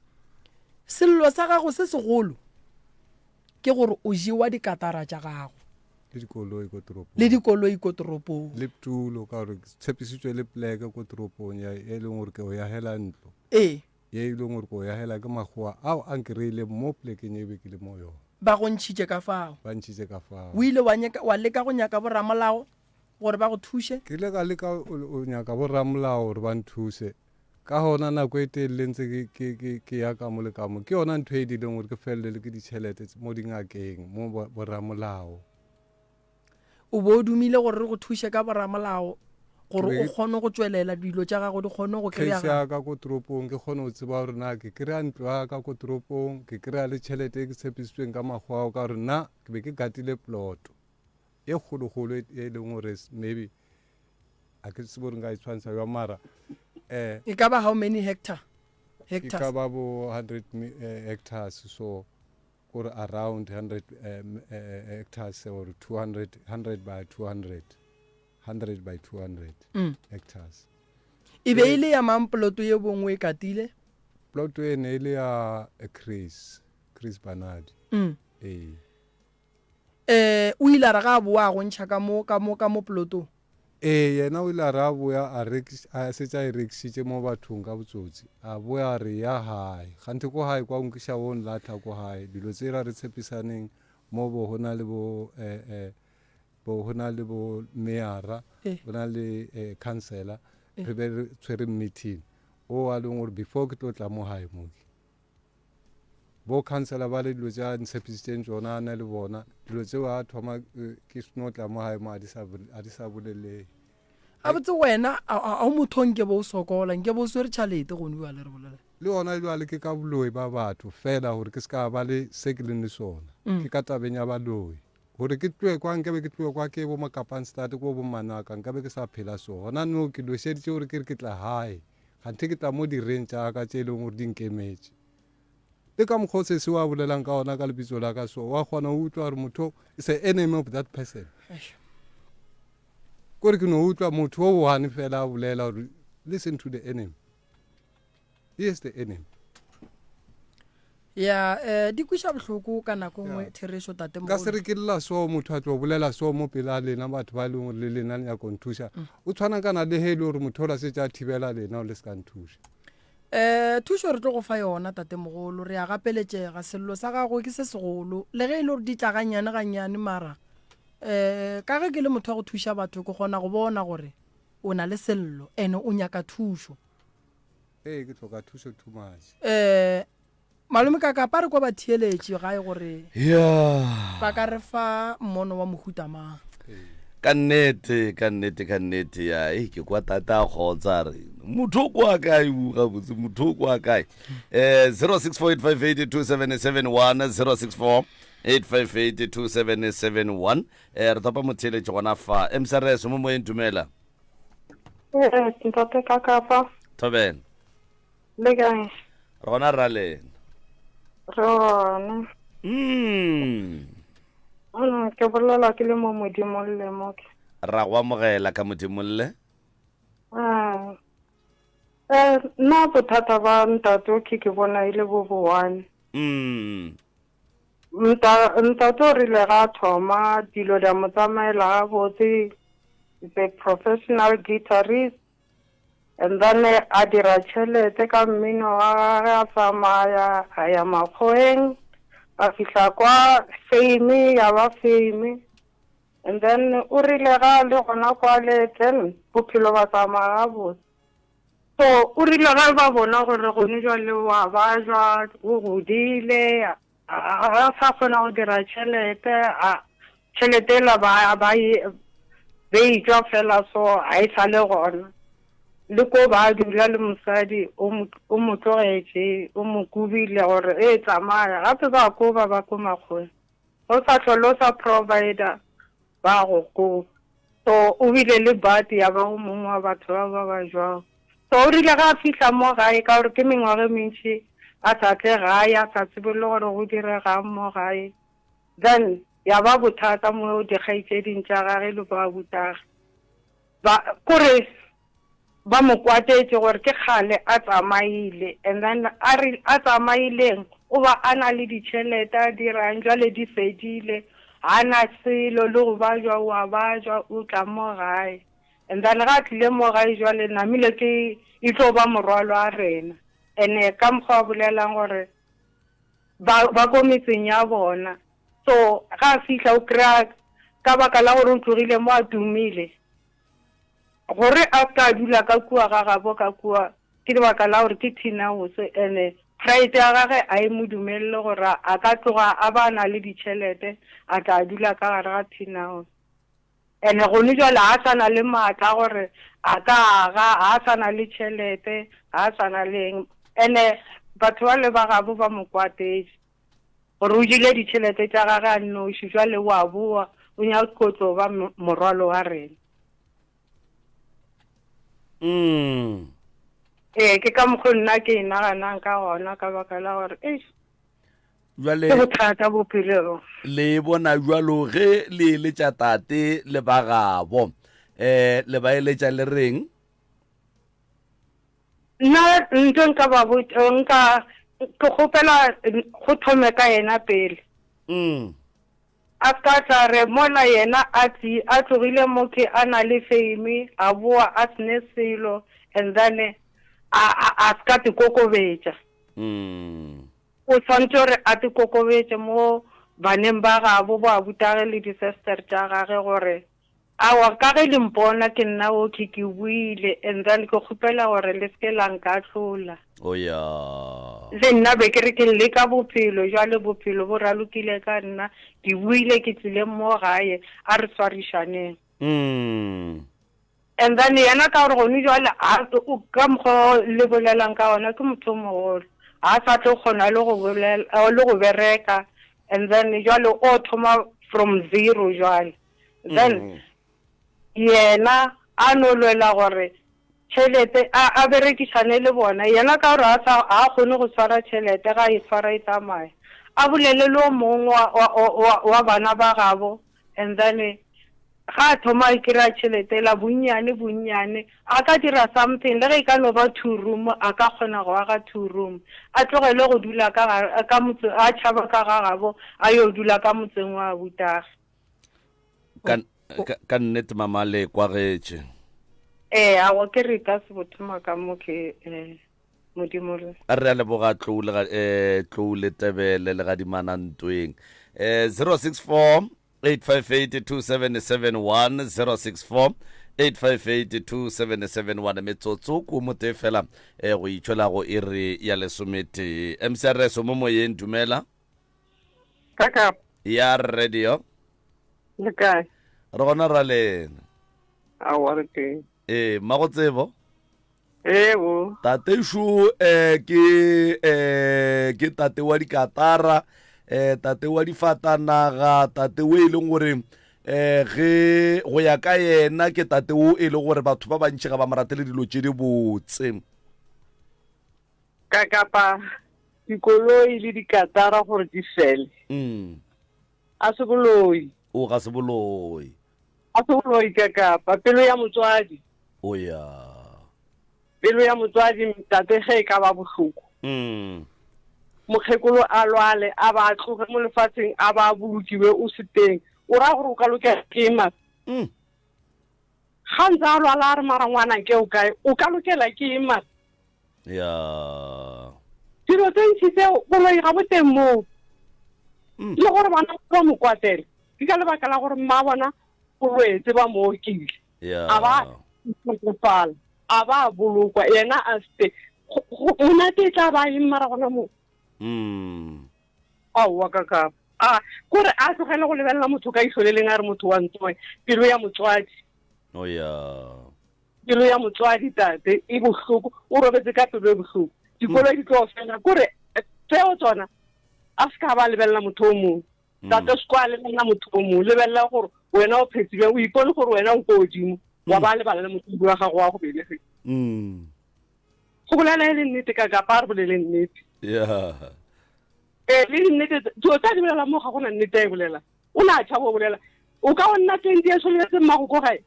sello sa gago se segolo ke gore o jewa dikatara tša gago le dikoloi ko toropong le dikoloi ko toropong le tulo ka gore tshepisitswe le pleke ko toropong ya e leng gore ke o ya hela ntlo ee ye e leng gore ke o ya hela ke makgowa ao a nkreile mo plekeng e be ke le mo yone ba go ntšhitše ka fao ba ntšhitše ka fao o ile wa leka go nyaka boramolao gore ba go thuše ke ile ka leka o nyaka boramolao gore ba nthuse ka gona nako e telele ntse ke ya ka mo le ka mo ke yona ntho e dileng gore ke felele ke ditšhelete mo dingakeng mo boramolao o bo o dumile gore re go thuše ka boramolao gore o kgone go tswelela dilo tša gago di kgone go case kry-a ya ka ko toropong ke kgone go tseba gore na ke kry-a ntlo ya ka ko toropong ke kry-a le tšhelete e ke tshepisitsweng ka makgwao ka gore na ke be ke gatile ploto e kgologolo e leng gore maybe a ke se gore nka e tshwantsha jwa mara e ka ba how many e hectares ka ba bo 100 hectares so gore around 100 hectares or 100 by 200 100 by 200 hectares e be e le ya mampoloto ye bongwe e katile ploto e ne e le ya Chris Barnard o ile a re ga a boa go ntšha ka mo polotong yena o ile a re a boya a setša e rekisitše mo bathong ka botsotsi a boya a re ya hae gante ko hae kwa nkiša bo nlatha ko hae dilo tse ra re tshepisaneng mo bo go na le bo meara go na le councillor re be re tshwere meeting o a leng gore before ke tlo tla mo hae moke bo councillor ba le dilo tša ntshepisitseng tšona a na le bona dilo tseo a thoma ke seno tla mo hae mo a di sa boleleng a botse wena a o motho nke bo o sokola nke bo o swere tšhalete gone bua le re bolela le ona jale ke ka boloi ba batho fela gore ke se ka ba le se ke leng le sona ke ka tabeng ya baloi gore ke tloe kwa nkebe ke tloe kwa ke bo makapanstate ko bo manaka nkabe ke sa phela so gona no ke lošeditše gore ke re ke tla hae gante ke tla mo direng tša ka tše e leng gore di nkemetse le ka mokgotse se wa bolelang ka ona ka lebitso la ka so wa kgona o utlwa gore motho is an enemy of that person kore ke no utlwa motho o one fela a bolela gore listen to the enemy he is the enemy ya di kwiša bohloko ka nako ngwe Thereso tate ka se re ke lla so motho a tlo bolela so mo pela lena batho ba leng gore le lena le ya go nthuša o tshwana kana le he le gore motho o la se tša thibela lena o le se ka nthuša thušo re tlo go fa yona tatemogolo re a gapeletšega sello sa gago ke se segolo le ge e le gore di tla gannyane mara ka ge ke le motho wa go thuša batho ke kgona go bona gore o na le sello ene o nyaka thušo ke tloka thušo too much malome ka kapa re kwa ba thieletše gae gore ba ka re fa mmono wa mohuta mang ka nnete ya ke kwa tata a kgotsa re motho o kwa kae ga botse motho o kwa kae 0645827771 0648582771 re topa motheletše gona fa msrs mo moeng dumela ntate ka kapa thobela le kae re gona ralena rona ke bolela ke le mo modimo le mo ke ra go amogela ka modimolle nna bothata ba ntate o ke bona ile bo one ntate o rile ga thoma dilo di mo tsamaela ga botse is a professional guitarist and then a dira tšhelete ka mmino wa gage a tsamaya a ya makgoeng a fihla kwa fame ya ba fame and then o rile ga le gona kwa le then bophelo ba tsamaya ga botse so o rile ga ba bona gore gone jwale wa ba jwa o godile a sa kgona go dira tšhelete tšhelete ela ba ijwa fela so a e sa le gona le ko ba dula le mosadi o mo tlogetše o mo kubile gore e tsamaya gape ba ko ba ko makgweng o sa tlhole o sa provider ba go koba so o bile le bati ya ba go mongwe wa batho ba jwang so o rile ga a fitlha mo gae ka gore ke mengwaga mentši a sa tle gae a sa tsebe le gore go diregang mo gae then ya ba bothata mo dikgaitšeding tša gage le ba butage kore ba mo kwatetše gore ke kgale a tsamaile and then a tsamaileng o ba a na le ditšhelete a dirang jwale di fedile ga na selo le go ba jwa wa ba jwa o tla mo gae and then ga tlile mo gae jwale namile ke e tlo ba morwalo a rena ene ka mokgwa wa bolelang gore ba ko metseng ya bona so ga fihla o kry-a ka baka la gore o tlogile mo a tumile gore a ka dula ka kua ga gabo ka kua ke lebaka la gore ke Tina Hose ene pride ya gage a e mo dumelele gore a ka tloga a ba na le ditšhelete a tla dula ka gare ga Tina Hose ene gone jwale a sa na le maatla gore a ka aga a sa na le tšhelete a sa na le ene batho ba le ba gabo ba mo kwatetse gore o jile ditšhelete tša gage a nnoši jwale wa boa o nyaka go tlo ba morwalo wa rena ke ka mokgwa nna ke inaganang ka gona ka baka la gore jwale ke bothata bophelo le bona jwalo ge le le tša tate le ba gabo le ba eletša le reng nna ntho nka ba nka ke kgopela go thome ka yena pele a ka tla re mola yena a tlogile mo ke a na le fame a boa a sene selo and then a ska te kokobetša o tshwanetse gore a te kokobetše mo baneng ba gabo bo a butage le di-sister tša gage gore awa ka ge le mpona ke nna o ke buile and then ke kgopela gore le seke la nka tlola le nna be ke re ke le ka bophelo jwale bophelo bo ralokile ka nna ke buile ke tlile mo gae a re swarišaneng and then yena ka gore gone jwale ka mokgwa le bolelang ka ona ke motho mogolo ga sa tlo kgona le go bereka and then jwale o thoma from zero jwale then yena a no lwela gore tšhelete a berekišane le bona yena ka gore a kgone go swara tšhelete ga e swara e tsamaya a bolele le o mongwe wa bana ba gabo and then ga a thoma e kry-a tšhelete la bonnyane a ka dira something le ge e ka no ba 2 room a ka kgona go aga 2 room a tlogele go dula ka motse a tšhaba ka ga gabo a yo dula ka motseng wa Butage ka nnete mama le kwagetše awa ke re ka se bothoma ka mo ke modimo a re a leboga tloule tebele le gadimana ntweng 064 8582771 064 8582771 metsotso ko mote fela go itšhwela go e re ya lesomete mcrs mo moyeng dumela kaka ya radio le kae re gona ra lena awa re teng mago tsebo bo tateshu ke tate wa dikatara tate wa difatanaga tate o e leng gore ge go ya ka yena ke tate o e leng gore batho ba bantši ga ba moratele dilo tše di botse ka kapa dikoloi le dikatara gore di fele a se boloi o ga se boloi ka kapa pelo ya motswadi o ya pelo ya motswadi tate ge ka ba bohloko mokgekolo a lwale a ba tloge mo lefatsheng a ba bolokiwe o se teng o ra gore o ka lokela ke ma ga ntse a lwala a re mara ngwana ke o kae o ka lokela ke ma dilo tse ntši tse boloi ga boteng moo le gore bana ba mo kwatela ke ka lebaka la gore mma bona o lwetse ba mo okile a ba fala a ba bolokwa yena a ste monate tla ba e mara gona mo aowa kaka kore a tlogele go lebelela motho ka iso le leng a re motho wa ntsoe pelo ya motswadi pelo ya motswadi tate e bohloko o robetse ka pelo e bohloko dikolo di tlo fela kore tseo tsona a se ka ba lebelela motho o mongwe tate se kwa lebelela motho o mongwe lebelela gore wena o phetsile o ipone gore wena o ko godimo wa ba lebala le motho wa gago wa go belege go bolela e le nnete ka kapa re bolele nnete le nnete dilo tsa di bolela mo ga gona nnete e bolela o na tšhaba o bolela o ka o nna 20 years o lebetse mmago ko gae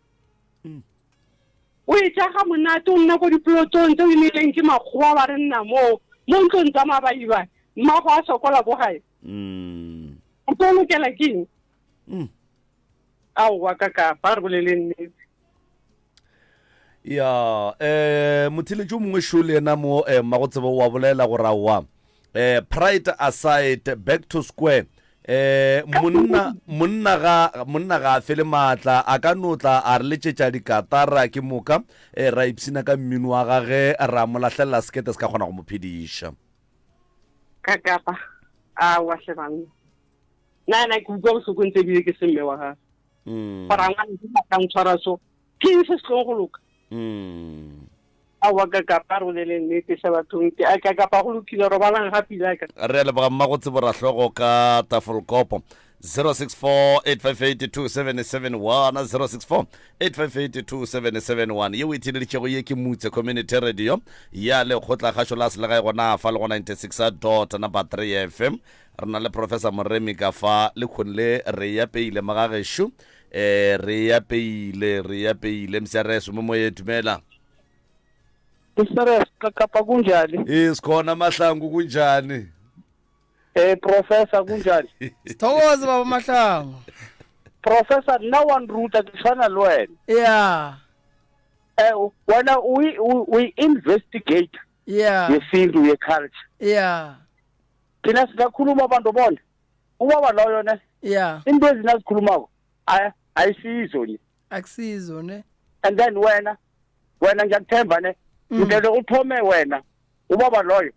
o e tšaga monate o nna ko dipolotong tse o imeleng ke makgowa ba re nna mo ntlong tsa mabaibai mma go a sokola ko gae o tlo lokela ke eng aowa kakapa re bolele nnete ya motheletši o mongwe šo le ena mo mmagotsebe wa bolela gore aowa pride aside back to square monna ga fele maatla a ka notla a re letšetša dikatara ke moka ra ipsina ka mmino wa gage ra mo lahlelela sekete se ka kgona go mo phediša kakapa aowa shebang nna ke utlwa bohloko ntse bile ke semme wa gae gore ngwana ke batlang tshwara so ke se se go loka awa kakapa re bolele nnete sa bathong a kakapa go lokile robalang ga pila ka re leboga mmagotse borahlogo ka tafolkopo 064-858-2771 064-858-2771 yeo e theleditšego ye ke mutse community radio ya lekgotlakgašo la selegae gona fa le go 96.3 FM re na le professor Moremi ka fa le kgonle re ya peile magagešo re ya peile msiareso mo moye dumela Mr. kakapa kunjani sikhona mahlangu kunjani professor kunjani sithokoze baba Mahlangu professor no one route kufana lo wena yeah wena we investigate yesintu yeculture yeah thina sizakhuluma abantu bona ubaba loyo ne yeah into ezinazikhulumako ayisizo ni akusizo ne and then wena ngiyakuthemba ne ngeke uphome wena ubaba loyo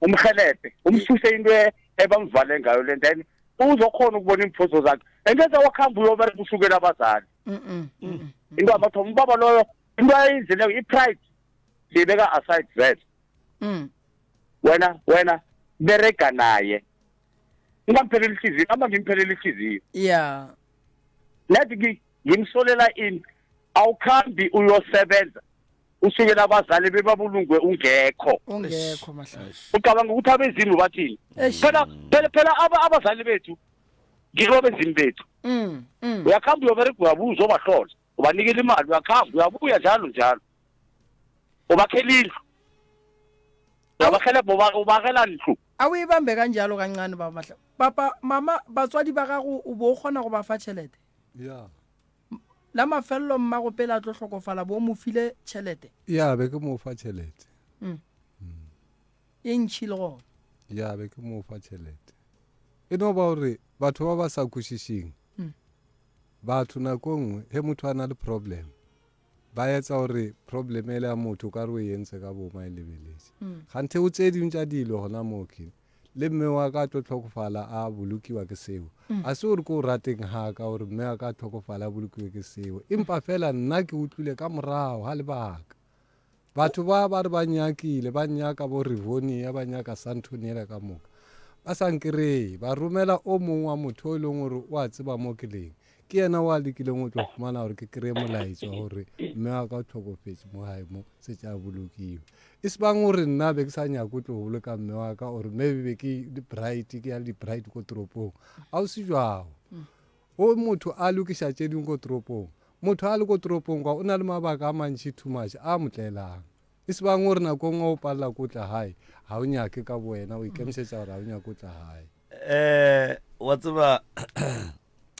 umhelebhe umsuse into ebamvale ngayo le then uzokhona ukubona imphoso zakhe engeze wakhamba uyobere kusukela abazali into abathomo ubaba loyo into ayizile ipride sibeka aside that wena bereka naye ungampheleli ihliziyo ama ngimpheleli ihliziyo yeah nathi ngimsolela ini awukhambi uyosebenza usukela abazali bebabulungwe ungekho Mahlangu ucabanga ukuthi abezini bathini phela abazali bethu ngibo bezini bethu uyakhamba uyobereka uyabuza obahlola ubanikela imali uyakhamba uyabuya njalo ubakhela indlu ubakela ndlu awuyibambe kanjalo kancane baba Mahlangu papa mama batswadi ba gago o bo gona go ba fa tšhelete ya la mafello mmago pele a tlo hlokofala bo mo file tšhelete ya be ke mo fa tšhelete e ntšhile go ya be ke mo fa tšhelete e no ba gore batho ba ba sa kwešišing batho nako nngwe he motho a na le problem ba etsa gore problem ele ya motho ka re o entse ka boma e lebeletše ganthe o tse dingwe tša dilo gona moke le mme wa ka tlo tlhokofala a bolokiwa ke seo a se gore ko o rateng ga ka gore mme wa ka tlhokofala a bolokiwe ke seo empa fela nna ke utlwile ka morago ga lebaka batho ba re ba nyakile ba nyaka bo Rivonia ba nyaka Santoniela ka moka ba sankereye ba romela o mongwe wa motho o leng gore o a tseba mo keleng ke yena wa lekileng o tlo fumana gore ke kry-e molaetso gore mme wa ka o tlhokofetse mo gae mo setse a bolokiwe e se bang gore nna be ke sa nyako tlo go boloka mme wa ka gore maybe ke ya le di-bride ko toropong a o se jwago o motho a lokiša tše dingwe ko toropong motho a le ko toropong kwa o na le mabaka a mantši too much a motlelang e se bang gore nako ngwe o palela ko tla gae ga o nyake ka boena o ikemišetša gore ga o nyake o tla gae wa tseba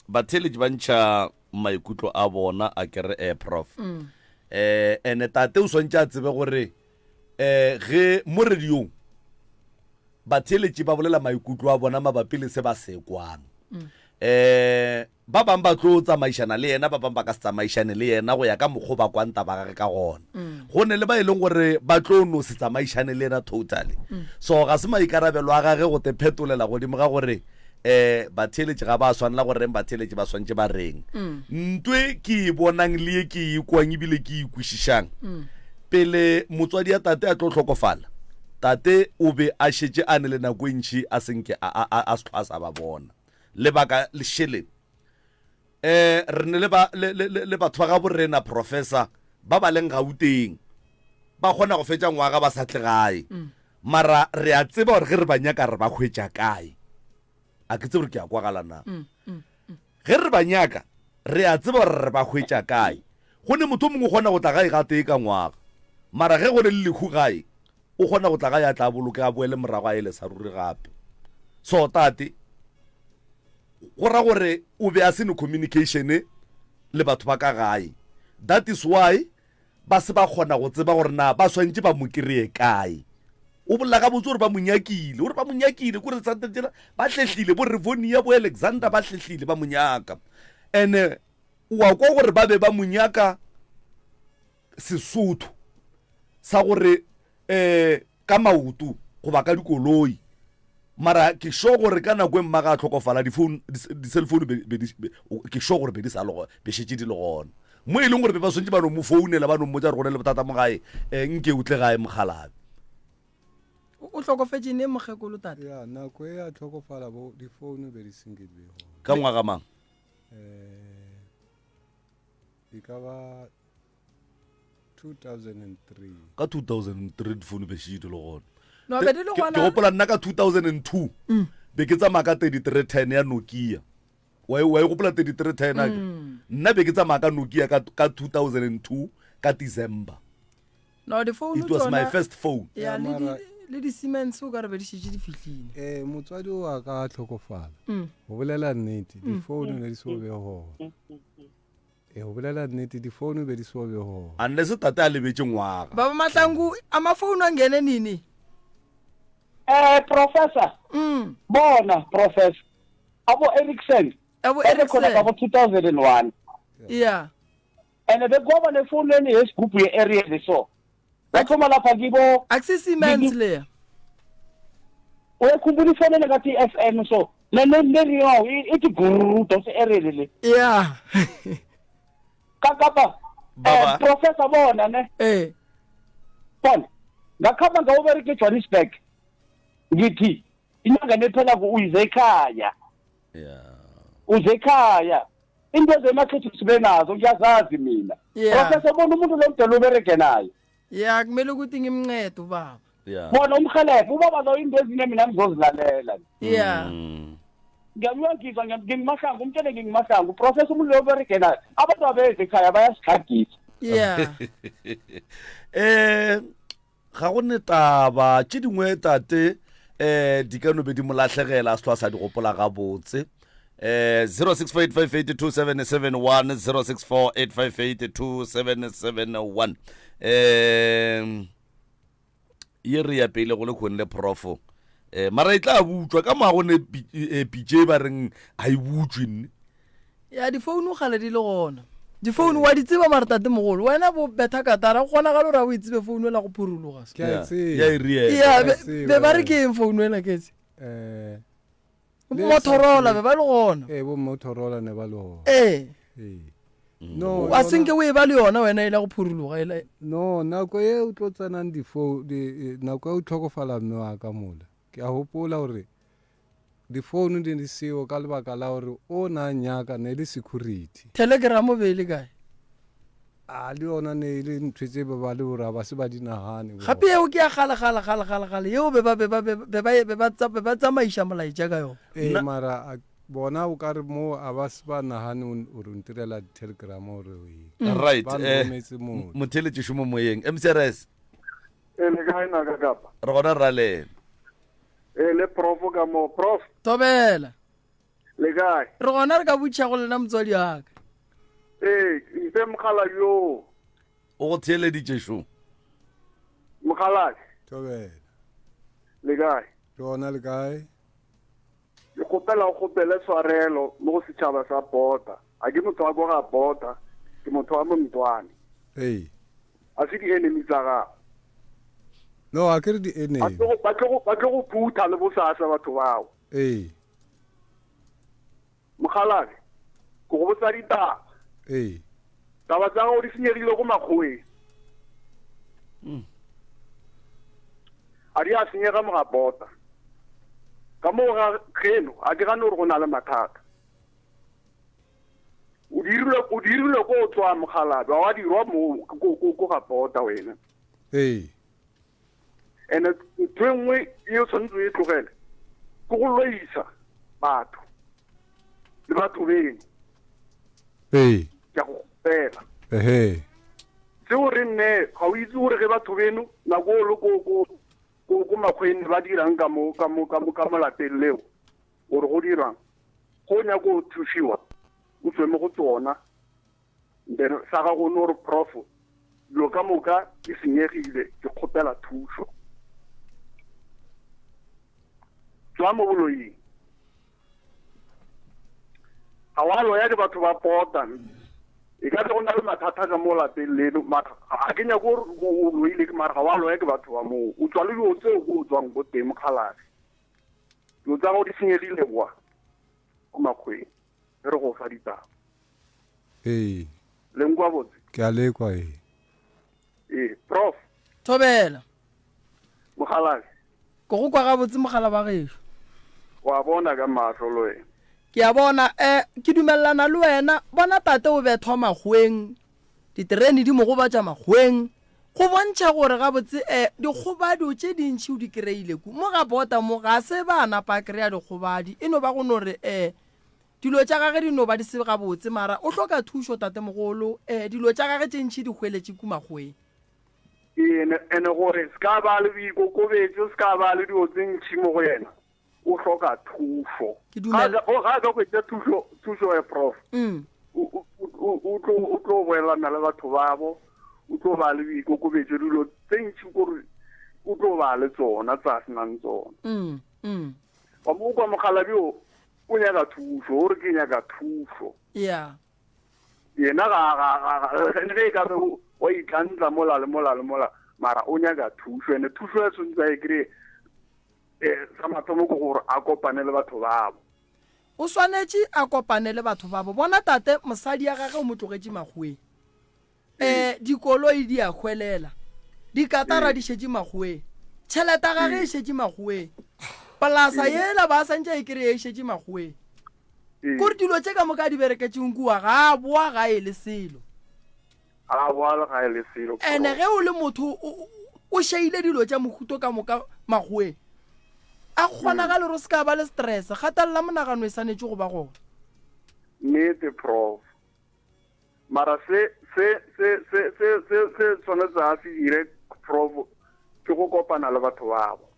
batheletši ba ntšha maikutlo a bona a kere prof ene tate o swantše a tsebe gore ge mo radiong batheletši ba bolela maikutlo a bona mabapi le se ba sekwang ba bang ba tlo tsamaišana le yena ba bang ba ka se tsamaišane le yena go ya ka mokgwa ba kwanta ba gage ka gona go ne le ba e leng gore ba tlo no se tsamaišane le yena totally so ga se maikarabelo a gage go te phetolela godimo ga gore batheletši ga ba swanela gore reng batheletši ba swantše ba reng ntwe ke e bonang le ye ke e kwang ebile ke ikwešišang pele motswadi ya tate a tlo tlhokofala tate o be a šetše a ne le nako e ntšhi a senke a se tlho a sa ba bona lebaka lešele re ne le batho ba ga borena professor ba ba leng gauteng ba kgona go fetša ngwaga ba sa tle gae mara re a tseba gore ge re ba nyaka re ba hwetša kae a ke tsebe gore ke a kwagala na ge re ba nyaka re a tseba gore re ba hwetša kae go ne motho mongwe o kgona go tla gae ga tee ka ngwaga mara ge go ne le lehu gae o kgona go tla gae a tla boloke a boele morago a ele sa ruri gape so tate go ra gore o be a sene communication le batho ba ka gae. That is why ba se ba kgona go tseba gore na ba swantse ba mo kry-e kae. O bolla ka botse gore ba monyakile gore ba monyakile kore tsantela ba hlehlile bo Rivonia bo Alexander ba hlehlile ba monyaka. And wa kwa gore ba be ba monyaka Sesotho sa gore ka maoto go ba ka dikoloi mara ke sure gore ka nako e mma ga tlhokofala di cell phone ke sure gore be di sa logo be shetse di le gona mo e leng gore be ba swantse ba no mo founela ba no mo tsa re gone le botata mo gae nke utle gae mogalabe o tlhokofetse ne mogekolo tata ya nako e a tlhokofala bo di phone be di sengile ka ngwaga mang di ka ba 2003 ka 2003 di phone be shetse le gona no be di le ke gona gopola nna ka 2002 be ke tsamaya ka 3310 ya Nokia wa e gopola 3310 nna be ke tsamaya ka Nokia ka 2002 ka December. no the phone It was my first phone. ya le di Siemens o ka re be di shetse di fitlhile motswadi wa ka tlhokofala go bolela nnete di phone ne di so be go go bolela nnete di phone be di so be go unless tata a lebetse ngwaga baba Mahlangu ama phone angene nini Professor bona professor abo Ericsson Ericsson ka 2001 yeah and begoba ne phone ni yesigubhu ye area leso bathoma lapha kibo access Siemens le uyakhumbula phone le kathi FM so le riyo ithi guru dos area le yeah kakapa Baba. Professor bona ne bona ngakhamba ngawubereke Johannesburg ngithi inyanga nephela ku uyize ekhaya uze ekhaya into zemakhethi sibe nazo ngiyazazi mina Professor bona umuntu lo mdala ubereke naye yeah kumele ukuthi ngimncede ubaba bona umkhalefo ubaba lo into ezine mina ngizozilalela yeah ngiyangizwa ngingimahlangu umtshele ngingimahlangu Professor umuntu lo ubereke naye abantu abeze ekhaya bayasikhagisa yeah ga go ne taba tše dingwe tate di ka no be di molatlhegela a se tlwa sa di gopola ga botse 0648582771 0648582771 ye re ya pele go le kgone le profo mara e tla butswa ka magone PJ ba reng a e butswe nne ya di phone o gale di le gona di phone wa di tseba mara tate mogolo wena bo betha katara gona ga le ra o itsebe phone la go phuruloga ya e ria ya be ba re ke phone ela ke tse Motorola be ba le gona bo Motorola ne ba le gona no a senke o e ba le yona wena ela go phuruloga ela no nako e o tlo tsanang di phone nako e o tlhokofala mme wa ka mola ke a hopola gore di phone di seo ka lebaka la gore o na nyaka ne le security telegram be le kae a le yona ne le ntshetse ba le gore ba se ba dinagane gape eo ke ya gale eo be ba tsamaisha molaetša ka yona mara bona o ka re mo a ba se ba nagane o re ntirela telegram gore right motheletše šomo moyeng MCRS le kae na ka kapa re gona ra le le prof ka mo prof tobela le kae re gona re ka butša go lena motswadi aka ise mogala yo o go theeleditše šo mogala tobela le kae yona le kae ke gopela o gopele tshwarelo mo go setšhaba sa Bota a ke motho wa go ga Bota ke motho wa Montwane a se di enemy tsa gago no a ke re di enemy ba tlo go phutha le bosasa batho bao mogala go go botsa ditaba taba tsa go di senyegile go makgweng a di a senyega mo ga Bota ka mo ga kgeno a di gane gore go na le mathata o dirile ko o tswa mogalabe wa dirwa mo ko ga Bota wena and ntho e nngwe e o tshwanetse e tlogele ke go loisa batho le batho beng ke a go gopela seo re nne ga o itse gore ge batho beno nako o le ko makgweng ba dirang ka mo lapeng leo gore go dirang go nyako go thušiwa o tswe mo go tsona then sa ga go no re prof dilo ka moka ke senyegile ke kgopela thuso tswa mo boloing ga wa loya ke batho ba pota e ka se go na le mathata ka mo lapeng leno ga ke nyako o loile ke mara ga wa loya ke batho ba moo o tswa le dilo tseo go tswang go teng mokgalase dilo tsa go di senyegile kwa ko makgweng e re go fa ditaba leng kwa botse ke a lekwa prof Thobela mogalae go go kwa ga botse mogala ba gešo wa bona ka mahlo le wena ke a bona ke dumellana le wena bona tate o be thoma gwen diterene di mo go batša magweng go bontšha gore ga botse dikgobadi tše dintšhi o di kry-ile ku mo ga bota mo ga se bana pa kry-a dikgobadi e no ba go no re dilo tša gage di no ba di se ga botse mara o hloka thušo tate mogolo dilo tša gage tše ntšhi di hweletše ku magweng ene gore se ka ba le boikokobetso se ka ba le dilo tse ntšhi mo go yena o hloka thušo ga ka kwetša thušo ya prof o tlo boelana le batho babo o tlo ba le boikokobetso dilo tse ntšhi kore o tlo ba le tsona tsa senang tsona wa mo kwa mogalabi o nyaka thušo o re ke nyaka thušo yena ge ka be wa itlantla mola le mara o nyaka thušo ene thušo ya tshwanetse a e kry sa mathomo ke gore a kopane le batho babo o swanetše a kopane le batho babo bona tate mosadi ya gage o mo tlogetše magweng dikoloi di a hwelela dikatara di šetše magweng tšhelete ya gage e šetše magweng polasa yela ba santša e kry-e e šetše magweng kore dilo tše ka moka di bereketšeng kua ga a boa ga e le selo ene ge o le motho o šeile dilo tša mohuto ka moka magweng a kgona ga le ro se ka ba le stress gatelela monagano e sanetše go ba gona nnete prof mara se tshwanetse a se dire prof ke go kopana le batho babo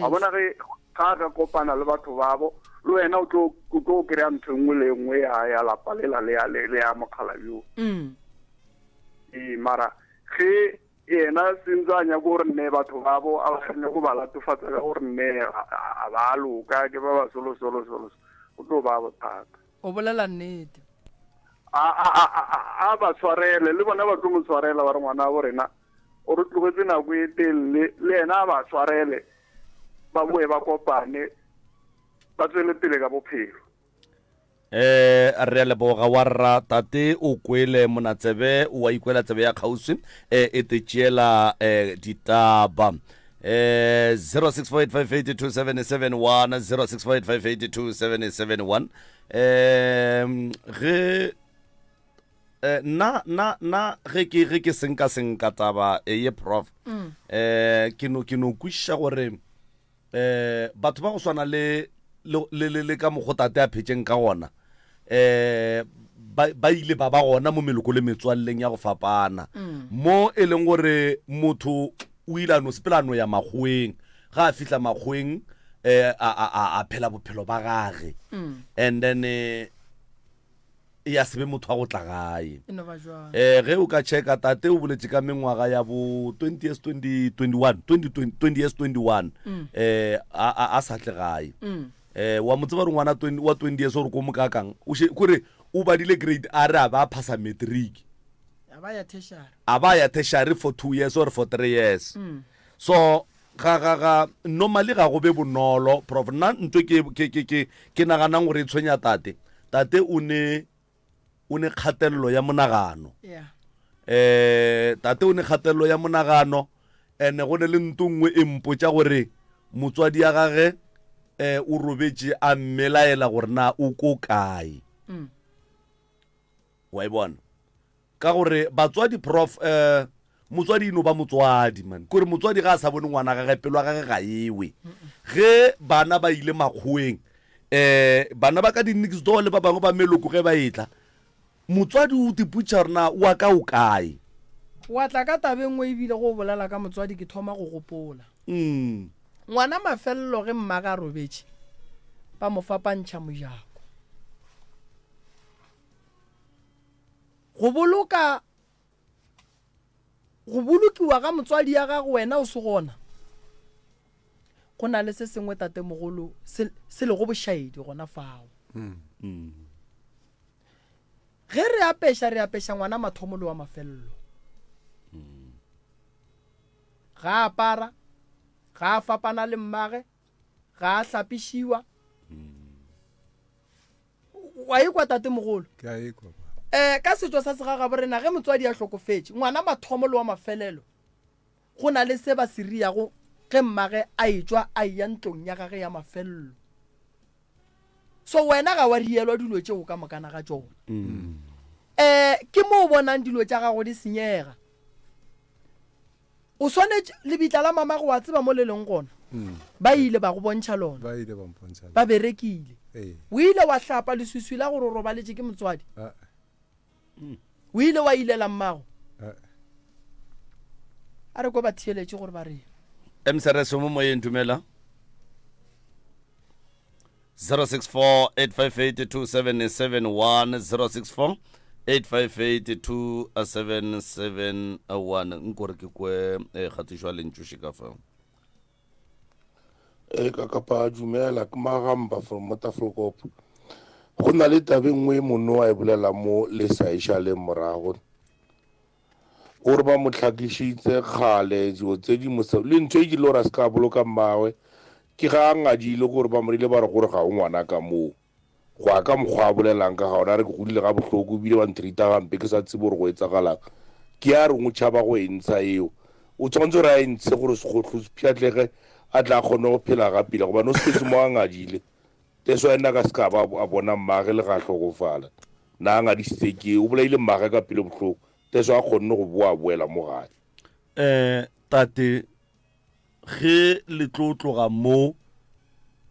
a bona ge ga ka kopana le batho babo le wena o tlo kry-a ntho nngwe le nngwe ya lapa lela le ya mokgalabio mara ge yena sentse a nyako gore nne batho babo a bakganya go ba latofatsa ka gore nne a ba loka ke ba ba solosolo o tlo ba bothata o bolela nnete a ba tshwarele le bona ba tlo mo tshwarela ba re ngwana bo rena o re tlogetse nako e telele le yena a ba tshwarele ba boe ba kopane ba tswele pele ka bophelo re leboga wa rra tate o kwele monatsebe o wa ikwela tsebe ya kgauswi e te tšeela ditaba 0648582771 0648582771 ge na ge ke senka taba ye prof ke no kwiša gore batho ba go swana le ka mogotate a phetšeng ka gona ba ile ba gona mo meloko le metswalleng ya go fapana mo e leng gore motho o ile a no sepelano ya magweng ga a fihla magweng a phela bophelo ba gage and then ya sebe motho a go tla gae ge o ka checka tate o boletše ka mengwaga ya bo 20 years 21 a sa tle gae wa motse ba re ngwana wa 20 years o re ko mokakang kore o badile grade a re a ba phasa matric a ba ya tertiary for 2 years or for 3 years so ga normally ga go be bonolo prof nna ntwe ke naganang gore e tshwenya tate o ne kgatelelo ya monagano tate o ne kgatelelo ya monagano ene go ne le ntongwe e mpotša gore motswadi ya gage o robetše a mmelaela gore na o ko kae wa e bona ka gore batswadi prof motswadi ino ba motswadi man kore motswadi ga a sa bone ngwana gage pelo gage ga ewe ge bana ba ile makgweng bana ba ka di-next door le ba bangwe ba meloko ge ba etla motswadi o tiputša gore na o a ka o kae wa tla ka tabengwe ebile go bolela ka motswadi ke thoma go gopola ngwana mafelelo ge mmaga robetše ba mo fapantšha mojako go bolokiwa ga motswadi ya gago wena o se gona go na le se sengwe tate mogolo se le go bošaedi gona fao ge re apeša ngwana mathomolo wa mafelelo ga apara ga a fapana le mmage ga a hlapišiwa wa ikwa tate mogolo ke a ikwa ka setšo sa segagabo rena ge motswadi a hlokofetše ngwana mathomolo wa mafelelo go na le se ba se riago ge mmage a etswa a ya ntlong ya gage ya mafelelo so wena ga wa rielwa dilo tšeo ka mokana ga tšona ke mo o bonang dilo tša gago di senyega o swanetše lebitla la mama go wa tseba mo le leng gona ba ile ba go bontšha lona ba berekile o ile wa hlapa leswiswi la gore o robaletše ke motswadi o ile wa ilela mmago a re ko ba thieletše gore ba rena emsereso mo moyeng dumela 064-858-2771 064-858-2771 nkore ke kwe kgatišwa lentšoši ka fao ka kapa dumela ke magamba from Motaflokop go na le tabe nngwe mono a e bolela mo le saiša le morago gore ba mo tlhakišitse kgale dio tse di mosa le ntho e ke lora se ka boloka mmawe ke ga ngadile gore ba morile ba re gore ga o ngwana ka moo go a ka mokgwa a bolelang ka ga ona re ke godile ga bohloko bile ba ntrita gampe ke sa tsebe gore go etsagalang ke ya re ngwe tšhaba go e ntsha eo o tshwanetse gore a e ntshe gore sekgotlho se phiatlege a tla kgone go phela ga pila goba no sepetse mo a ngadile teso ena ka se ka ba a bona mmage le ga hlokofala na a ngadisitse ke o bolaile mmage ka pele bohloko teso a kgonne go boela mo gae tate ge le tloga mo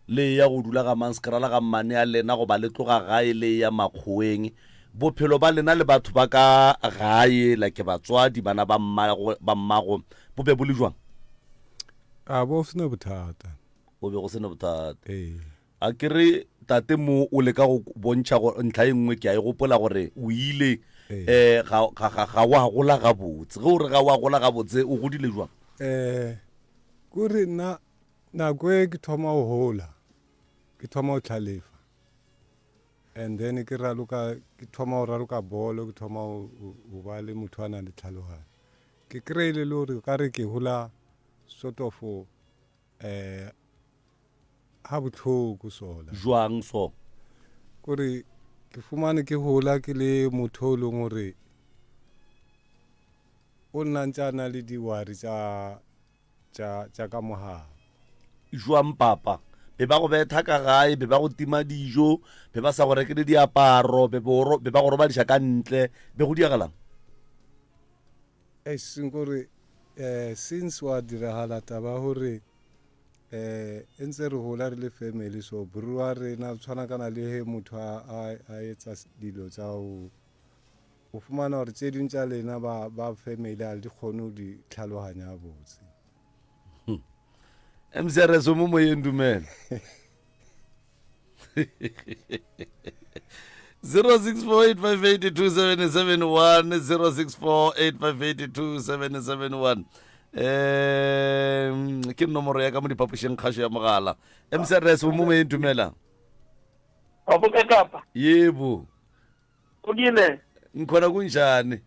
le ya go dula ga manskrala ga mmane a lena go ba le tloga gae le ya makgoeng bophelo ba lena le batho ba ka gae la ke batswadi bana ba mmago bo be bo le jwang a bo sene bothata o be go sene bothata a kere tate mo o le ka go bontšha go ntlha e nngwe ke a e gopola gore o ile ga wa gola gabotse ge o re ga wa gola gabotse o godile jwang kore nako e ke thoma go hola ke thoma go tlhalefa and then ke thoma go raloka bolo ke thoma go ba le motho a nang le tlhalogano ke kry-ile le gore ka re ke hola sort of ha botlhoko sola jwang so kore ke fumane ke hola ke le motho o leng gore o nna ntse a na le diwari tša ka mogala jwang papa be ba go betha ka gae be ba go tima dijo be ba sa go rekele diaparo be ba go robadiša ka ntle be go diagalang seng gore since wa diragala taba gore ntse re gola re le family so bro wa rena tshwana kana le he motho a etsa dilo tsa o fumana gore tse dingwe tša lena ba family a di kgone go di tlhaloganya botse emsereso mo moyeng dumela 064-858-2771 064-858-2771 ke nomoro ya ka mo diphapošeng kgašo ya mogala emsereso mo moyeng dumela wa boka kapa yebo o dile nkhona kunjani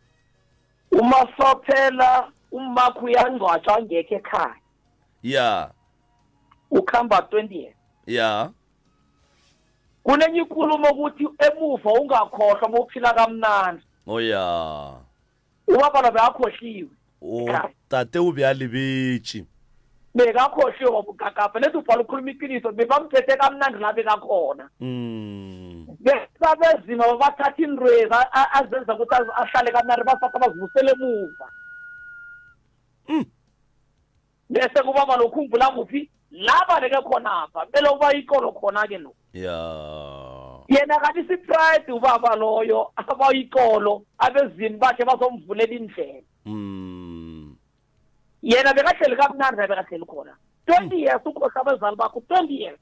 umasophela umakho uyangcwatshwa ngekho ekhaya ya ukhamba 20 years ya kunenye inkulumo ukuthi emuva ungakhohlwa mophila kamnandi ya ubaba lo bekakhohliwe tate o be a lebetše bekakhohliwe wabukakapha lethi ubhala ukhuluma iqiniso bebamphethe kamnandi la bekakhona besabezima babathatha indrezi azenza ukuthi ahlale kamnandi basatha bazivusele emuva bese kubaba lokhumbula kuphi laba leke khonapha bele uba ikolo khona-ke lo yena kanti sipride ubaba loyo abayikolo abezini bakhe bazomvulela indlela yena bekahleli kamnandi bekahleli khona 20 years ukhohla abazali bakho 20 years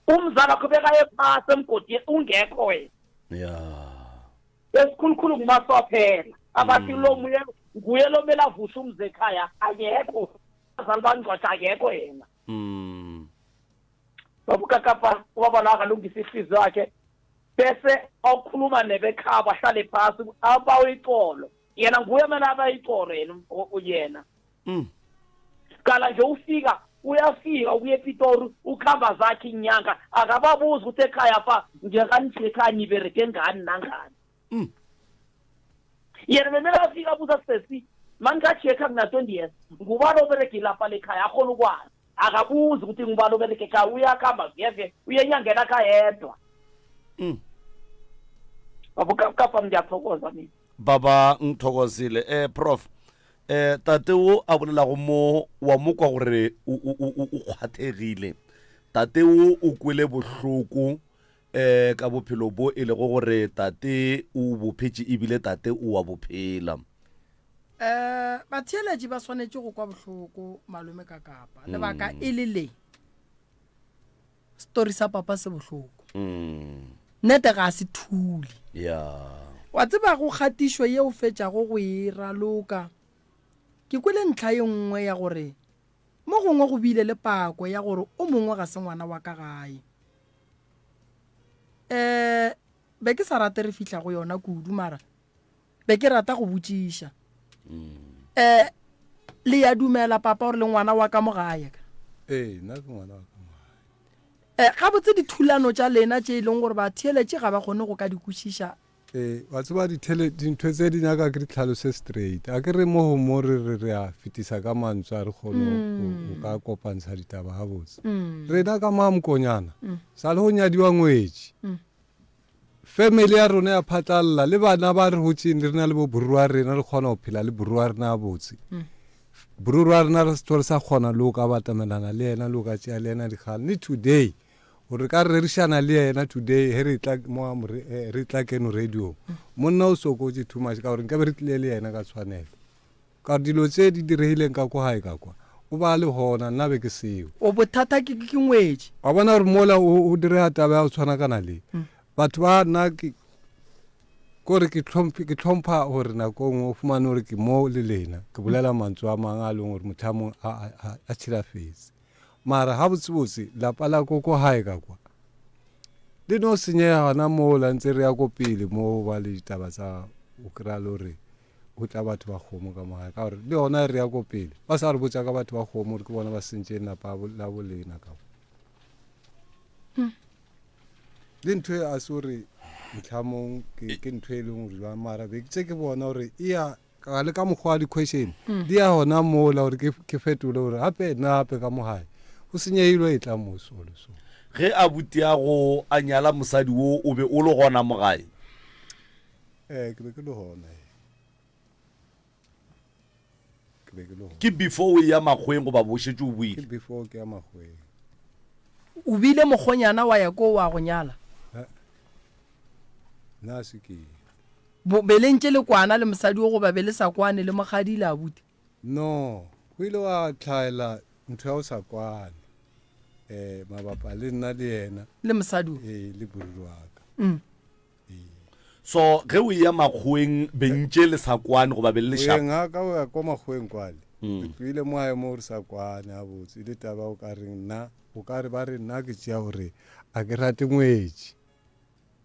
umzali wakho bekaye phasi emgodini ungekho wena ya esikhulukhulu ngumasophela abathi lo muye nguye lo mele avushe umzi ekhaya akekho abazali bangcwasha akekho yena babukakapha ubabona akalungisa ihliziyo yakhe bese awukhuluma nebekhaba ahlale phasi abawe ixolo yena nguye mele abayixolo yena kala nje ufika uyafika uye ePitori ukhamba zakhe inyanga akababuza ukuthi ekhaya fa njekanije ekhaya nibereke ngani nangani yena memele afika abuza sesi mangacheka kuna 20 years ngubani obereke lapha lekhaya akhona ukwazi akabuzi ukuthi ngubani obereke ekhaya uyakhamba veve uyenyangena ekhaya yedwa babukapha ngiyathokoza mina baba ngithokozile prof tate o a bolela go mo wa mo kwa gore o kgwathegile tate o kwele bohloko ka bophelo bo e le go gore tate o bophetše ebile tate o wa bophela batheeletši ba swanetše go kwa bohloko malome ka kapa lebaka e le le story sa papa se bohloko nnete ga se thuli wa tseba go kgatišo ye o fetšago go e raloka ke kwele ntlha ye nngwe ya gore mo gongwe go bile le pako ya gore o mongwe ga se ngwana wa ka gae be ke sa rate re fihla go yona kudu mara be ke rata go botšiša le ya dumela papa gore le ngwana wa ka mo gae ka nna ke ngwana wa ka mo gae ga botse dithulano tša lena tše e leng gore ba theeletše ga ba kgone go ka di kwešiša wa tseba dintho tse di nyaka ke ditlhalose straight a ke re mo mo re a fetisa ka mantswe a re kgone go ka kopantsha ditaba ga botse rena ka mamkonyana sa le go nyadiwa ngwetši family ya rona ya phatlalela le bana ba re hotseng re na le bo boruri wa rena re kgona go phela le boruri wa rena a botse boruri wa rena re setore sa kgona le o ka batamelana le yena le o ka tšea le yena dikgale ni today gore ka re rerišana le yena today he re tla keno radio monna o sokotse too much ka gore nka be re tlile le yena ka tshwanelo ka dilo tse di diregileng ka kwa gae ka kwa o ba le gona nna be ke seo o bothata ke ngwetši wa bona gore mola o direga taba ya go tshwana kana le batho ba nna kore ke tlhompha gore nako ngwe o fumane gore ke mo le lena ke bolela mantswe a mang a leng gore motho a mongwe a tšhilafetse mara ha botsebotse lapa la koko hae ka kwa le no senyega gona mo la ntse re ya ko pele mo ba le ditaba tsa o kry-a le gore go tla batho ba kgomo ka mogae ka gore le gona re ya ko pele ba sa re botsa ka batho ba kgomo gore ke bona ba sentše lapa la bolena ka le ntho e a se gore ntlhamong ke ntho e leng gore jwa mara be tse ke bona gore ka le ka mokgwa di-question di ya gona mola gore ke fetole gore gape nna gape ka mogae go senyegilwe e tla mosolo so ge a butiago a nyala mosadi wo o be o le gona mo gae ke be ke le gona ke before o ya makgweng go ba bošetse o buile ke before ke ya makgweng o bile mokgonyana wa ya ko wa go nyala nna se ke be le ntše le kwana le mosadi wo go ba be le sa kwane le mogadi le abuti no go ile wa tlhaela ntho ya o sa kwane mabapa le nna le yena le mosadi le boruri wa ka so ge o ya makgweng bentše le sa kwane go ba be le shapa nga ka o ya ko makgweng kwale ke ile mo ae mo re sa kwane a botse ile taba o ka re nna o ka re ba re nna ke tšea gore a ke rate ngwetši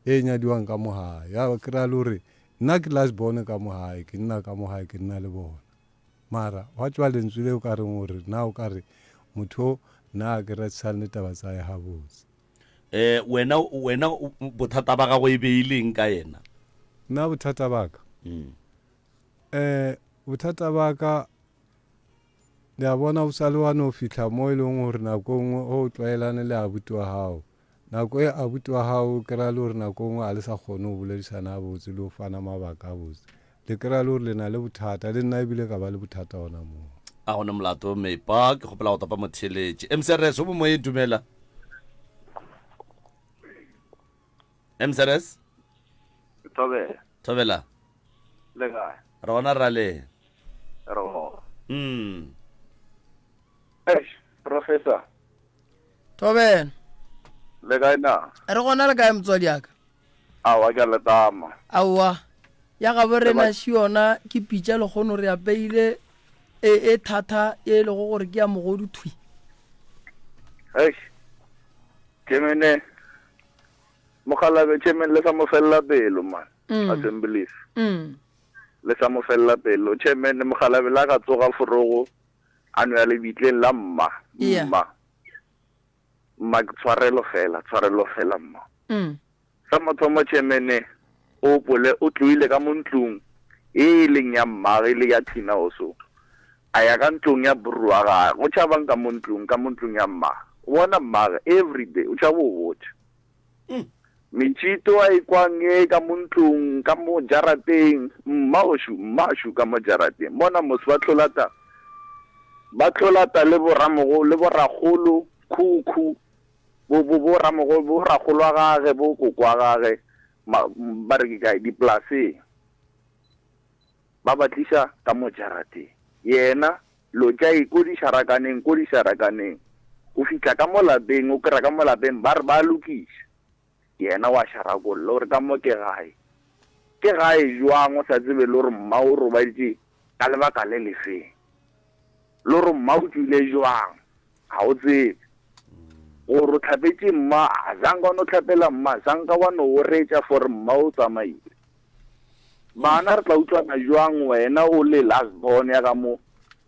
e nyadiwang ka mogae ya ke ra le gore nna ke lasbone ka mogae ke nna ka mogae ke nna le bona mara wa tswa lentswe le o ka reng gore na o ka re motho nna a ke ratšhane taba tsa ya gabotse wena bothata ba gago e beileng ka yena nna bothata ba ka bothata ba ka le a bona o sa le wane o fitlha mo e leng gore nako nngwe o tlwaelane le abuti wa gago nako e abuti wa gago ke ra le gore nako nngwe a le sa kgone go boledisana a botse le go fana mabaka a botse le ke ra le gore le na le bothata le nna ebile ka ba le bothata gona moo a gone molato meipa ke kgopela go tapa motheletše mcrs o mo e dumela mcrs thobela le kae re gona ra le professor Thobela le kae na re gona le kae motswadi yaka awa ke a letama aowa ya ga borena shi yona ke pitša le kgono re apeile e thata e le go gore ke ya mogodu thwi Chemene Mokhalabe Chemen le sa mo fella pelo man assemblies le sa mo fella pelo Chemen Mokhalabe la ka tsoga forogo ano ya le bitleng la mma tshwarelo fela mma sa mothomo Chemene o pole o tluile ka montlung e leng ya mma e le ya Thina oso aya ka ntlong ya burua ga go tšhabang ka montlung ya mma wona mma every day o tšhabo watch Michito a ikwange ka montlong ka mo jarateng mma shu ka mo jarateng mona mos ba tlolata le boragolo khukhu bo ramogolo ga gage bo kokwa gage ba re ke di place ba batlisha ka mo jarateng yena lo ja ikodi sharakaneng o fitla ka mo lapeng o kra ka mo lapeng ba re ba lokisha yena wa sharakolo re ka mo ke gae jwang o sa tsebe le gore mma o robaitse ka lebaka le lefeng le gore mma o tswile jwang ga o tsebe gore o tlhapetse mma a zanka o no tlhapela mma zanka wa no o reetša for mma o tsamaile bana re tla utlwana jwang wena o le last born ya ka mo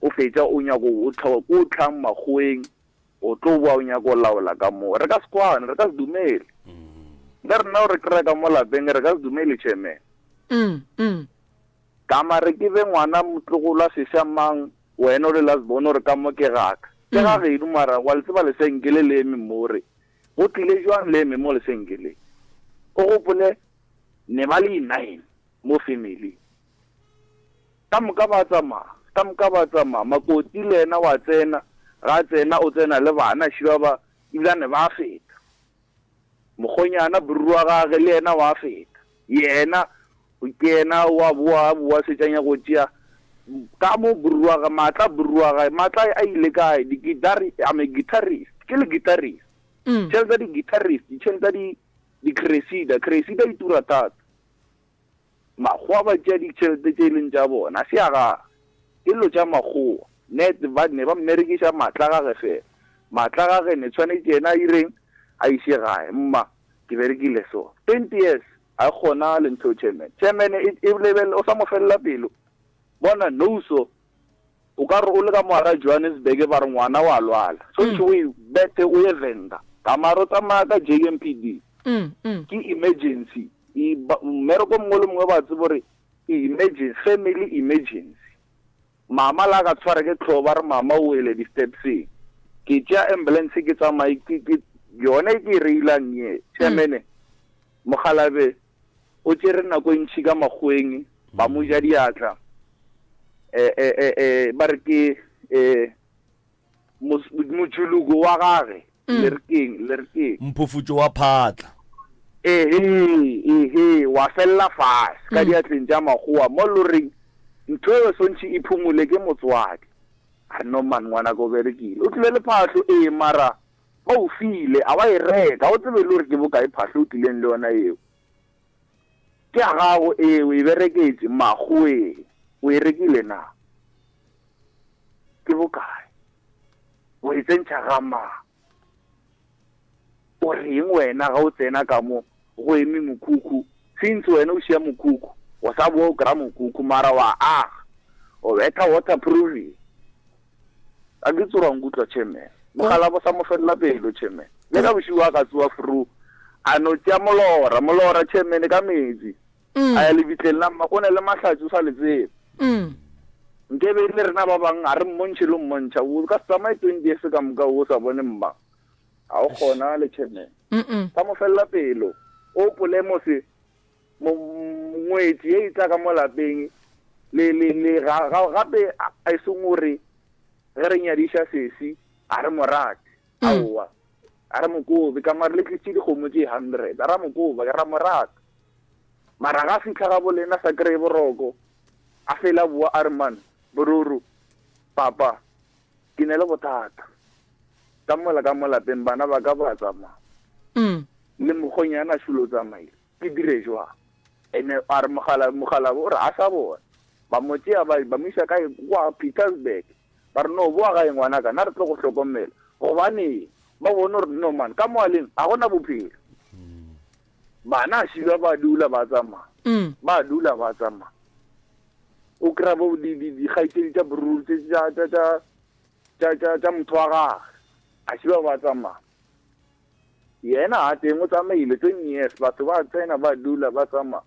o fetša o nyako o tlhang makgoeng o tlo boa o nyako o laola ka mo re ka sekwane re ka se dumele le rena o re kry-a ka mo lapeng re ka se dumele Chairman ka mare ke be ngwana motlogolo a sesamang wena o le last born o re ka mo ke gaka ke gagedu mara wa le tseba lesenkele le eme more go tlile jwang le eme mo lesenkeleng o gopole ne ba le 9 mo family ka moka ba tsamaya makoti le ena wa tsena ga tsena o tsena le bana shiba ba ilane ba feta mogonyana burua gage le ena wa feta yena o kena wa bua setšanya go tšea ka mo burua ga matla a ile kae guitarist ke le guitarist tšhelete di guitarist tšhelete di cresida itura thata makgowa ba tšea ditšhelete tše e leng tša bona se aga e lo tša makgowa ne ba mmerekiša matla gage fela matla gage ne tshwanetse ena a ireng a iše gae mma ke berekile so 20 years a kgona le ntho Chairman e lebele o sa mo felela pelo bona nouso o ka re o le ka moara Johannesburg ba re ngwana wa lwala so ntho o bete o ye Venda ka maro tsamaya ka JMPD ke emergency mmereko mongwe le mongwe ba tsebo re emergency family emergency mama la ka tshwara ke tlhoba re mama o ele di-stepseng ke tšea ambulance ke tsamaye yone ke reilang ye Chairman Mokhalabe o tšere nako ntšhi ka makgoeng ba mo ja diatla ba re ke mojuluko wa gage le re keng mphofutšo wa phatla wa fella fase ka diatleng tša makgowa mo loreng ntho e sontšhi e phumole ke motswadi a no man ngwana ko berekile o tlile le phatlho mara ba o file a ba e reka o tsebe le gore ke bokae phatlho o tlileng le yona eo ke a gago o e bereketse makgoeng o e rekile na ke bokae o e tsentšha gama o reng wena ga o tsena ka mo go eme mokhukhu since wena o šia mokhukhu o sa boa o kry-a mokhukhu mara wa aga o betha waterproofing a ke tsorwang kutlwa Chairman Mokhalabe sa mo felela pelo Chairman le ka bošiwa ka tsoa fru a no tšea molora Chairman ka metsi a ya lebitleng la mma go ne le mahlatsi o sa le tsebe nke be le rena ba bang a re mmontšhe le mmontšha o ka se tsamaye 20 years ka moka o sa bone mma a o kgona le Chairman sa mo felela pelo o pole mose ngwetsi e tla ka mo lapeng le gape a e seng gore ge re nyadiša sesi a re morate aowa a re mokobe ka mare le tlitše dikgomo tše 100 a ra mokoba ke ra morata mara ga fitlha ga bolena sa kry-e boroko a fela bua a re man bororo papa ke ne le bothata ka mola ka mo lapeng bana ba ka ba tsamaya le mokgonyana shulo tsamaile ke dire jwa ene a re mogala o re a sa bona ba motse ba misa ka kwa Petersburg ba re no boa ga ngwana ka na re tlo go hlokomela gobane ba bona re no man ka moaleng a gona bophelo bana shiba ba dula ba tsama ba dula ba tsama o kra bo di gaitse tsa brul tsa motho wa ga a shiba ba tsama yena a teng o tsamaile 20 years batho ba tsena ba dula ba tsama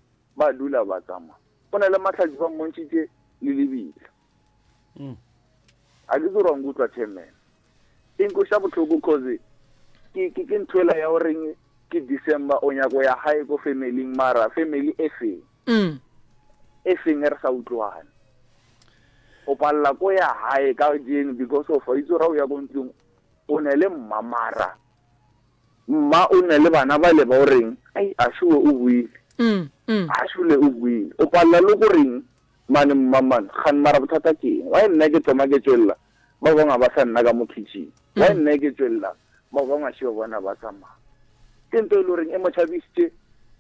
go na le matlhatsi ba montshitse le lebile a ke tsorang kutlwa chairman inko sha botlhoko cause ke ntwela ya oreng ke December o nyako ya hae go family mara family e feng re sa utlwane o palla ko ya hae ka jeng because of itso ra o ya go ntlong o ne le mamara mma o ne le bana ba le ba oreng ai a shuwe o buile a shule o buile o palla le go reng mane mmaman khan mara bothata ke wa nna ke tsoma ke tswella ba bonga ba sa nna ka mo kitchen wa nna ke tswella ba bonga shiwa bona ba tsama ke ntwe le reng e mo chabisitse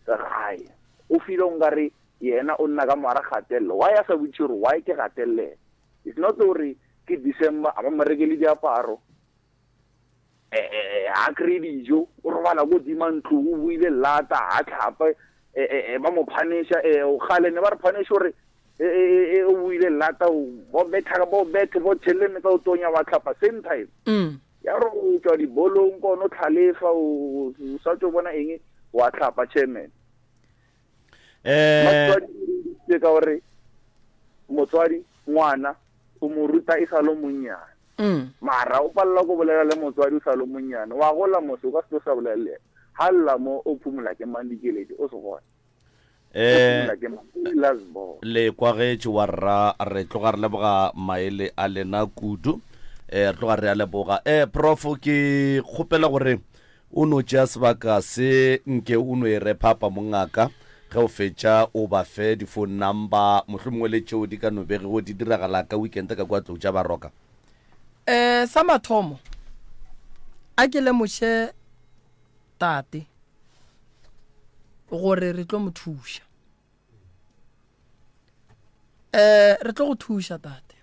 rai o filo ngare yena o nna ka mara gatello wa ya sa butshiro wa ke gatelle it's not ore ke December aba marekeli diaparo a kredijo o robala go dimantlo o buile lata a tlhapa ba mo phanisha o khale ne ba re phanisha ore o buile lata bo bethe bo tshelle ka o tonya wa tlhapa same time ya ro o tswa di bolong kono tlhalefa o sa tso bona eng wa tlhapa chairman ke ka ore motswadi ngwana o mo ruta e sa lo monyana mara o palla go bolela le motswadi o sa lo monyana wa gola moso ka se sa bolele halla mo o phumula ke mandikeledi o se gona le kwa ge wa rra re tloga re leboga maele a lena kudu re tloga re a leboga prof ke kgopela gore o no tšea sebaka se nke o no e re phapa mongaka ge o fetša o ba fe di-phone number mohlomongwe le tšeo di ka no begego di diragala ka weekend ka kwa tlou tša baroka sa mathomo a ke lemoše tate gore re tlo mo thuša re tlo go thuša tate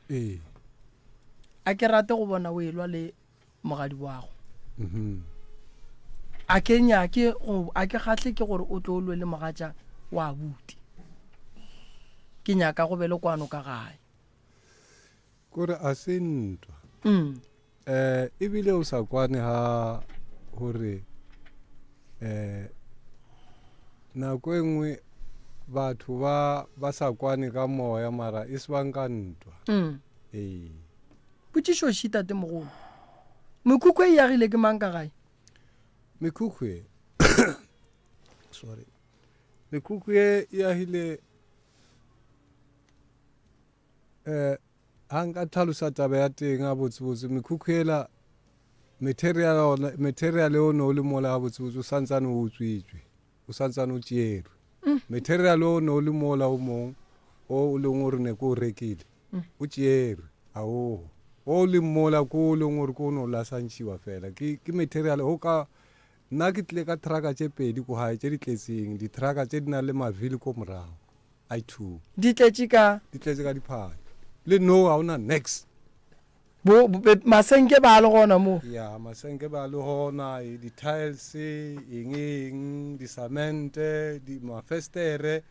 a ke rate go bona o elwa le mogadi wago a ke kgahle ke gore o tlo lwe le mogatša wa buti ke nyaka go bele kwano ka gae kore a se ntwa ebile o sa kwane ha gore nako e nngwe batho ba sa kwane ka moya mara e se bang ka ntwa potšišo šitate mogolo mekhukhu e yagile ke mang ka gae mekhukhu sorry mekhukhu e yagile ha nka tlhalosa taba ya teng a botsebotse mekhukhu ela material o ne o le mola a botsebotse o santsane o utswitswe o santsane o tšerwe material o ne o le mola o mong o leng gore ne ko o rekile o tšerwe ao o le mola ko o leng gore ko o ne o lasantšhiwa fela ke material o ka nna ke tlile ka traka tše pedi ko gae tše di tletseng ditraka tše di na le mavili ko morago i2 di tletše ka diphadi le no ga ona next masenke ba le gona mo ya masenke ba le gona di-tiles eng di-cement mafestere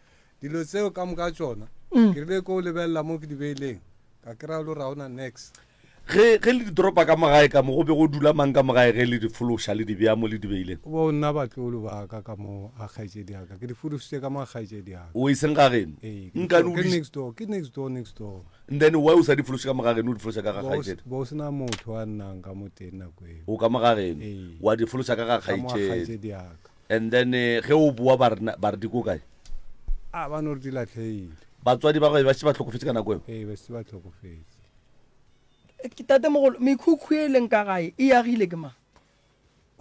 dilo tseo ka moka tsona ke rile ko o lebelela mo ke di beileng ka kry-a le ga ona next ge le ditoropa ka magae ka mo go be go dula mang ka magae ge le di fološa le di bea mo le di beileng bo nna batlolo ba ka mo a kgaetsedi aka ke di fološitše ka mo a kgaetsedi aka o iseng ga geno ke next door and then why o sa di fološe ka mogageno o di fološa ka ga kgaetsedi bo sena motho a nnang ka mo teng nako eo o ka mogageno wa di fološa ka ga kgaetsedi and then ge o boa ba re di ko kae a ba no re di latlheile batswadi ba gae ba se ba tlhokofetse ka nako eo ba se ba tlhokofetse ke tate mogolo mekhukhu e leng ka gae e yagile ke mang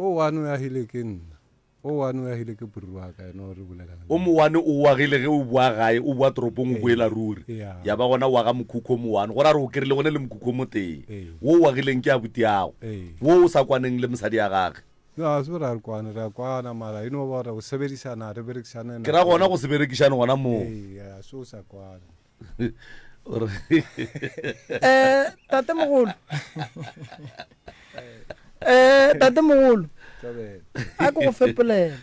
o one o yagile ke nna o one o yagile ke buru wa ka eno re bolela o mo one o wagile ge o bua gae o bua toropong o boela ruri ya ba gona wa ga mokhukhu mo one gore a re o kerile gone le mokhukhu mo teng wo o wagileng ke abuti yago wo o sa kwaneng le mosadi ya gage no se ra kwana mara ino ba re go sebedisana re berekisana ke ra gona go se berekišane gona moo ya so sa kwana tate mogolo tate mogolo a ko go fepolela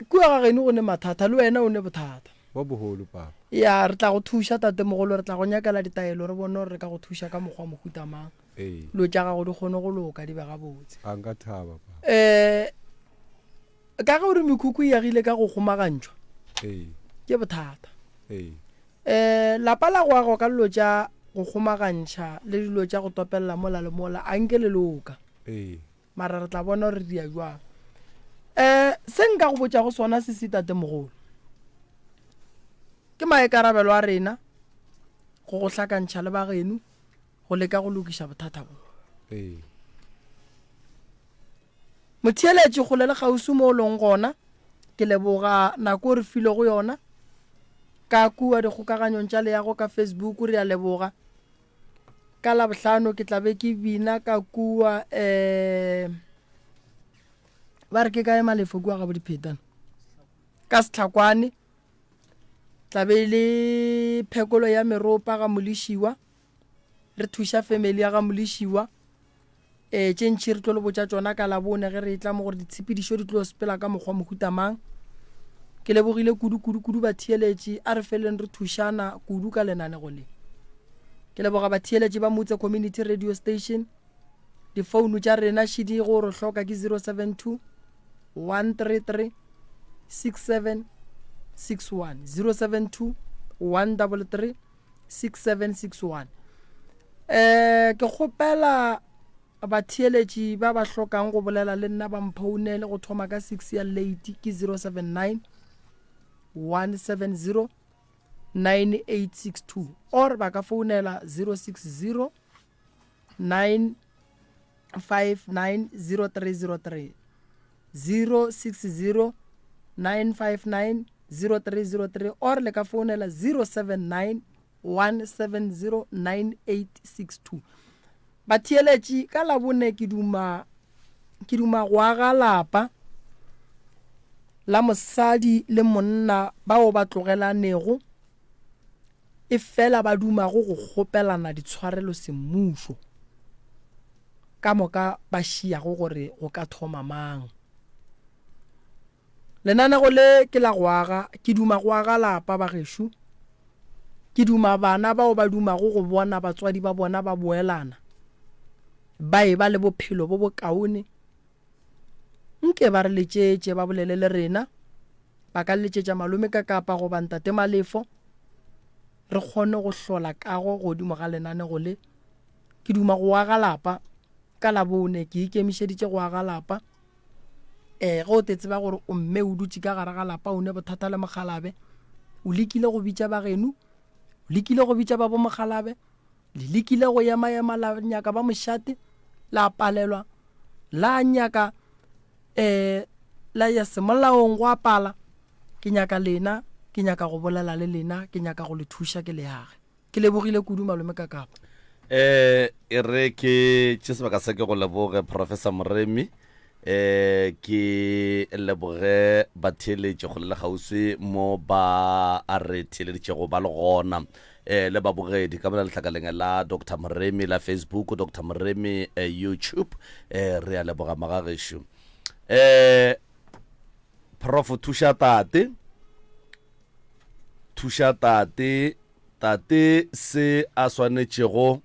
kua ga geno go ne mathata le wena o ne bothata wa boholo papa ya re tla go thuša tate mogolo re tla go nyakela ditaelo re bone gore re ka go thuša ka mokgwa mohuta mang lo tša gago di kgone go loka di be gabotse a nka thaba papa ka ge ore mekhukhu e agile ka go kgomagantšhwa ke bothata lapa la go ago ka dilo tša go kgomagantšha le dilo tša go topelela mola le mola a nke le loka mara re tla bona gore di a jwang se nka go botša go sona se se tate mogolo ke maekarabelo a rena go go hlakantšha le bageno go leka go lokiša bothata bo motheeletše kgole le kgausi mo o leng gona ke leboga nako re file go yona ka kua dikgokaganyong tša leago ka Facebook re a leboga ka labohlano ke tla be ke bina ka kua ba re ke ka ema lefo kua ga bodiphetana ka Setlhakwane tla be le phekolo ya meropa ga Molešiwa re thuša family ya ga Molešiwa tšentši re tlo le botša tšona ka labone ge re tla mo gore ditshepedišo di tlo sepela ka mokgwa mohuta mang ke lebogile kudu batheeletši a re feleng re thušana kudu ka lenanego le ke leboga batheeletši ba Motse Community Radio Station difounu tša rena šidi go re hloka ke 072 133 6761 072 133 6761 ke kgopela batheeletši ba ba hlokang go bolela le nna ba mphounele go thoma ka 6 ya late ke 079 170 9862 or ba ka founela 060 959 0303 060 959 0303 or le ka founela 079 170 9862 batheeletši ka labone ke duma go aga lapa la mosadi le monna bao ba tlogelanego e fela ba dumago go kgopelana ditshwarelo semmušo ka moka ba šiago gore go ka thoma mang lenanego le ke la go aga ke duma go aga lapa ba gešo ke duma bana bao ba dumago go bona batswadi ba bona ba boelana ba e ba le bophelo bo bokaone nke ba re letšetše ba bolele le rena ba ka letšetša malome ka kapa go bantate malefo re kgone go hlola kago godimo ga lenanego le ke duma go aga lapa ka labone ke ikemišeditše go aga lapa go tetse ba gore o mme o dutše ka gare ga lapa o ne bothata le mogalabe o lekile go bitša ba geno o lekile go bitša ba bo mogalabe le lekile go ema la nyaka ba mošate la palelwa la nyaka la ya semolaong go apala ke nyaka lena ke nyaka go bolela le lena ke nyaka go le thuša ke leage ke lebogile kudu malome ka kapa e re ke tše sebaka se ke go leboge Professor Moremi ke leboge batheeletši go le gausi mo ba a re theeleditšego ba le gona le babogedi ka bola lehlakaleng la Dr. Moremi la Facebook Dr. Moremi YouTube re a leboga magagešo Prof thuša tate se a swanetšego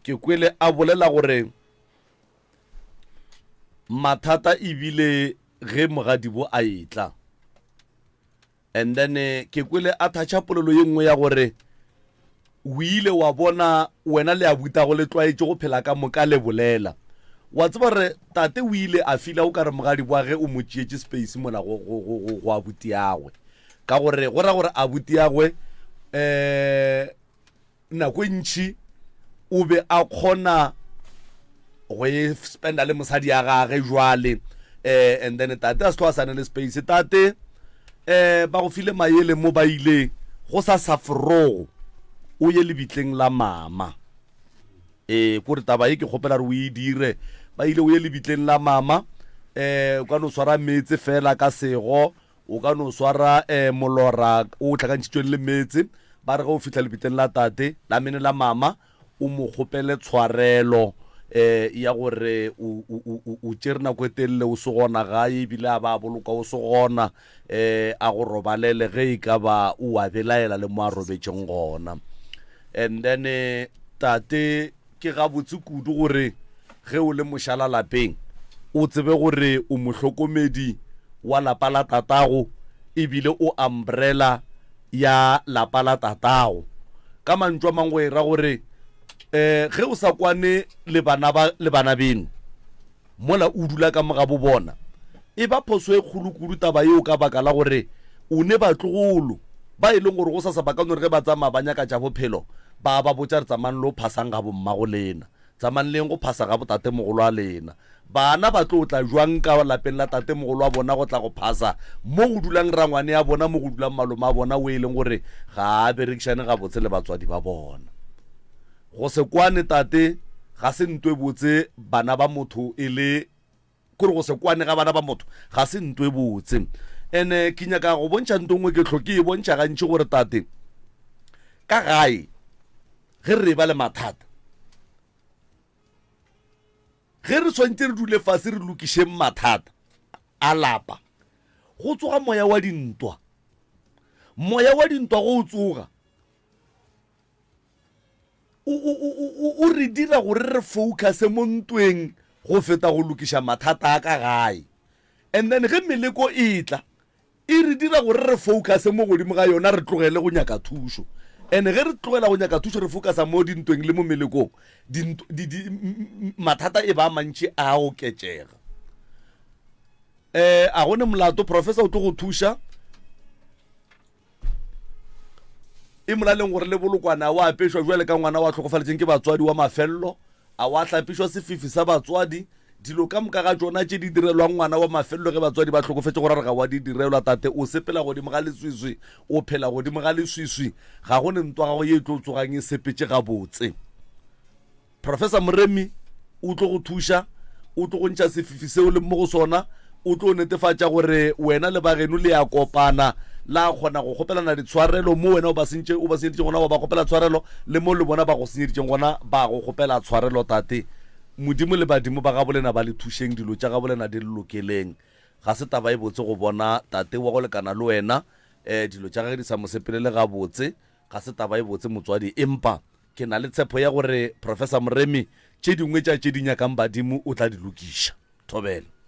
ke kwele a bolela gore mathata ebile ge mogadibo a etla and then ke kwele a thatša polelo ye nngwe ya gore o ile wa bona wena le abuta go le tlwaetše go phela ka moka le bolela wa tseba re tate o ile a fila o ka re mogadibo wa ge o mo tšeetše space mola go abuti yagwe ka gore go ra gore abuti yagwe nako ntši o be a kgona go e spenda le mosadi ya gage jwale and then tate a se tlo a sane le space tate ba go file maele mo ba ile go sa safrogo o ye lebitleng la mama kore taba e ke kgopela re o e dire ba ile o ye lebitleng la mama o ka no swara metse fela ka sego o ka no swara molora o tlhakantšhitšweng le metse ba re ga o fitlha lebitleng la tate la mene la mama o mo kgopele tshwarelo ya gore o tšere nako e telele o se gona gae ebile a ba boloka o se gona a go robalele ge e ka ba o a belaela le mo a robetšeng gona. And then tate ke gabotse kudu gore ge o le mošala lapeng o tsebe gore o mohlokomedi wa lapa la tatago ebile o umbrella ya lapa la tatago ka mantswe a mangwe ra gore ge o sa kwane le bana beno mola o dula ka moga bo bona e ba phoso e kgolo-kudu taba yeo ka baka la gore o ne batlogolo ba e leng gore go sa sa bakane gore ge ba tsamaya ba nyaka tša bophelo ba botša re tsamayng le o phasang ga bommago lena tsamayng leng go phasa ga botatemogolo a lena bana ba tlo o tla jwang ka lapeng la tatemogolo a bona go tla go phasa mo go dulang rangwane ya bona mo go dulang malome a bona o e leng gore ga a berekišane ga botse le batswadi ba bona go se kwane tate ga se ntwe botse bana ba motho e le kore go se kwane ga bana ba motho ga se ntwe botse ene ke nyaka go bontšha ntongwe ke tlhoke e bontšha gantši gore tate ka gae ge re ba le mathata ge re swantse re dule fase re lokišeng mathata a lapa go tsoga moya wa dintwa go o tsoga o re dira gore re focuse mo ntweng go feta go lokiša mathata a ka gae and then ge meleko e tla e re dira gore re focuse mo godimo ga yona re tlogele go nyaka thušo ene ge re tlogela go nyaka thušo re focusa mo dintweng le mo melekong mathata e ba mantši a oketšega a gone molato professor o tlo go thuša e molaleng gore le bolokwana wa apešwa jwale ka ngwana wa tlhokofaletseng ke batswadi wa mafello a wa hlapišwa sefifi sa batswadi dilo ka moka ga tsona tše di direlwang ngwana wa mafello ge batswadi ba tlhokofetse gore re ga wa di direlwa tate o sepela godimo ga leswiswi o phela godimo ga leswiswi ga go ne ntwa gago ye e tlo tsogang e sepetse gabotse professor Moremi o tlo go thuša o tlo go ntšha sefifi seo le mo go sona o tlo netefatša gore wena le bageno le ya kopana la kgona go kgopelana ditshwarelo mo wena o ba senyeditše gona ba kgopela tshwarelo le mo le bona ba go senyeditšeng gona ba go kgopela tshwarelo tate modimo le badimo ba ga bolena ba le thušeng dilo tša ga bolena di le lokeleng ga se taba e botse go bona tate wa go lekana le wena dilo tša gage di sa mosepelele ga botse ga se taba e botse motswadi empa ke na le tshepo ya gore professor Moremi tše dingwe tša tše di nyakang badimo o tla di lokiša thobela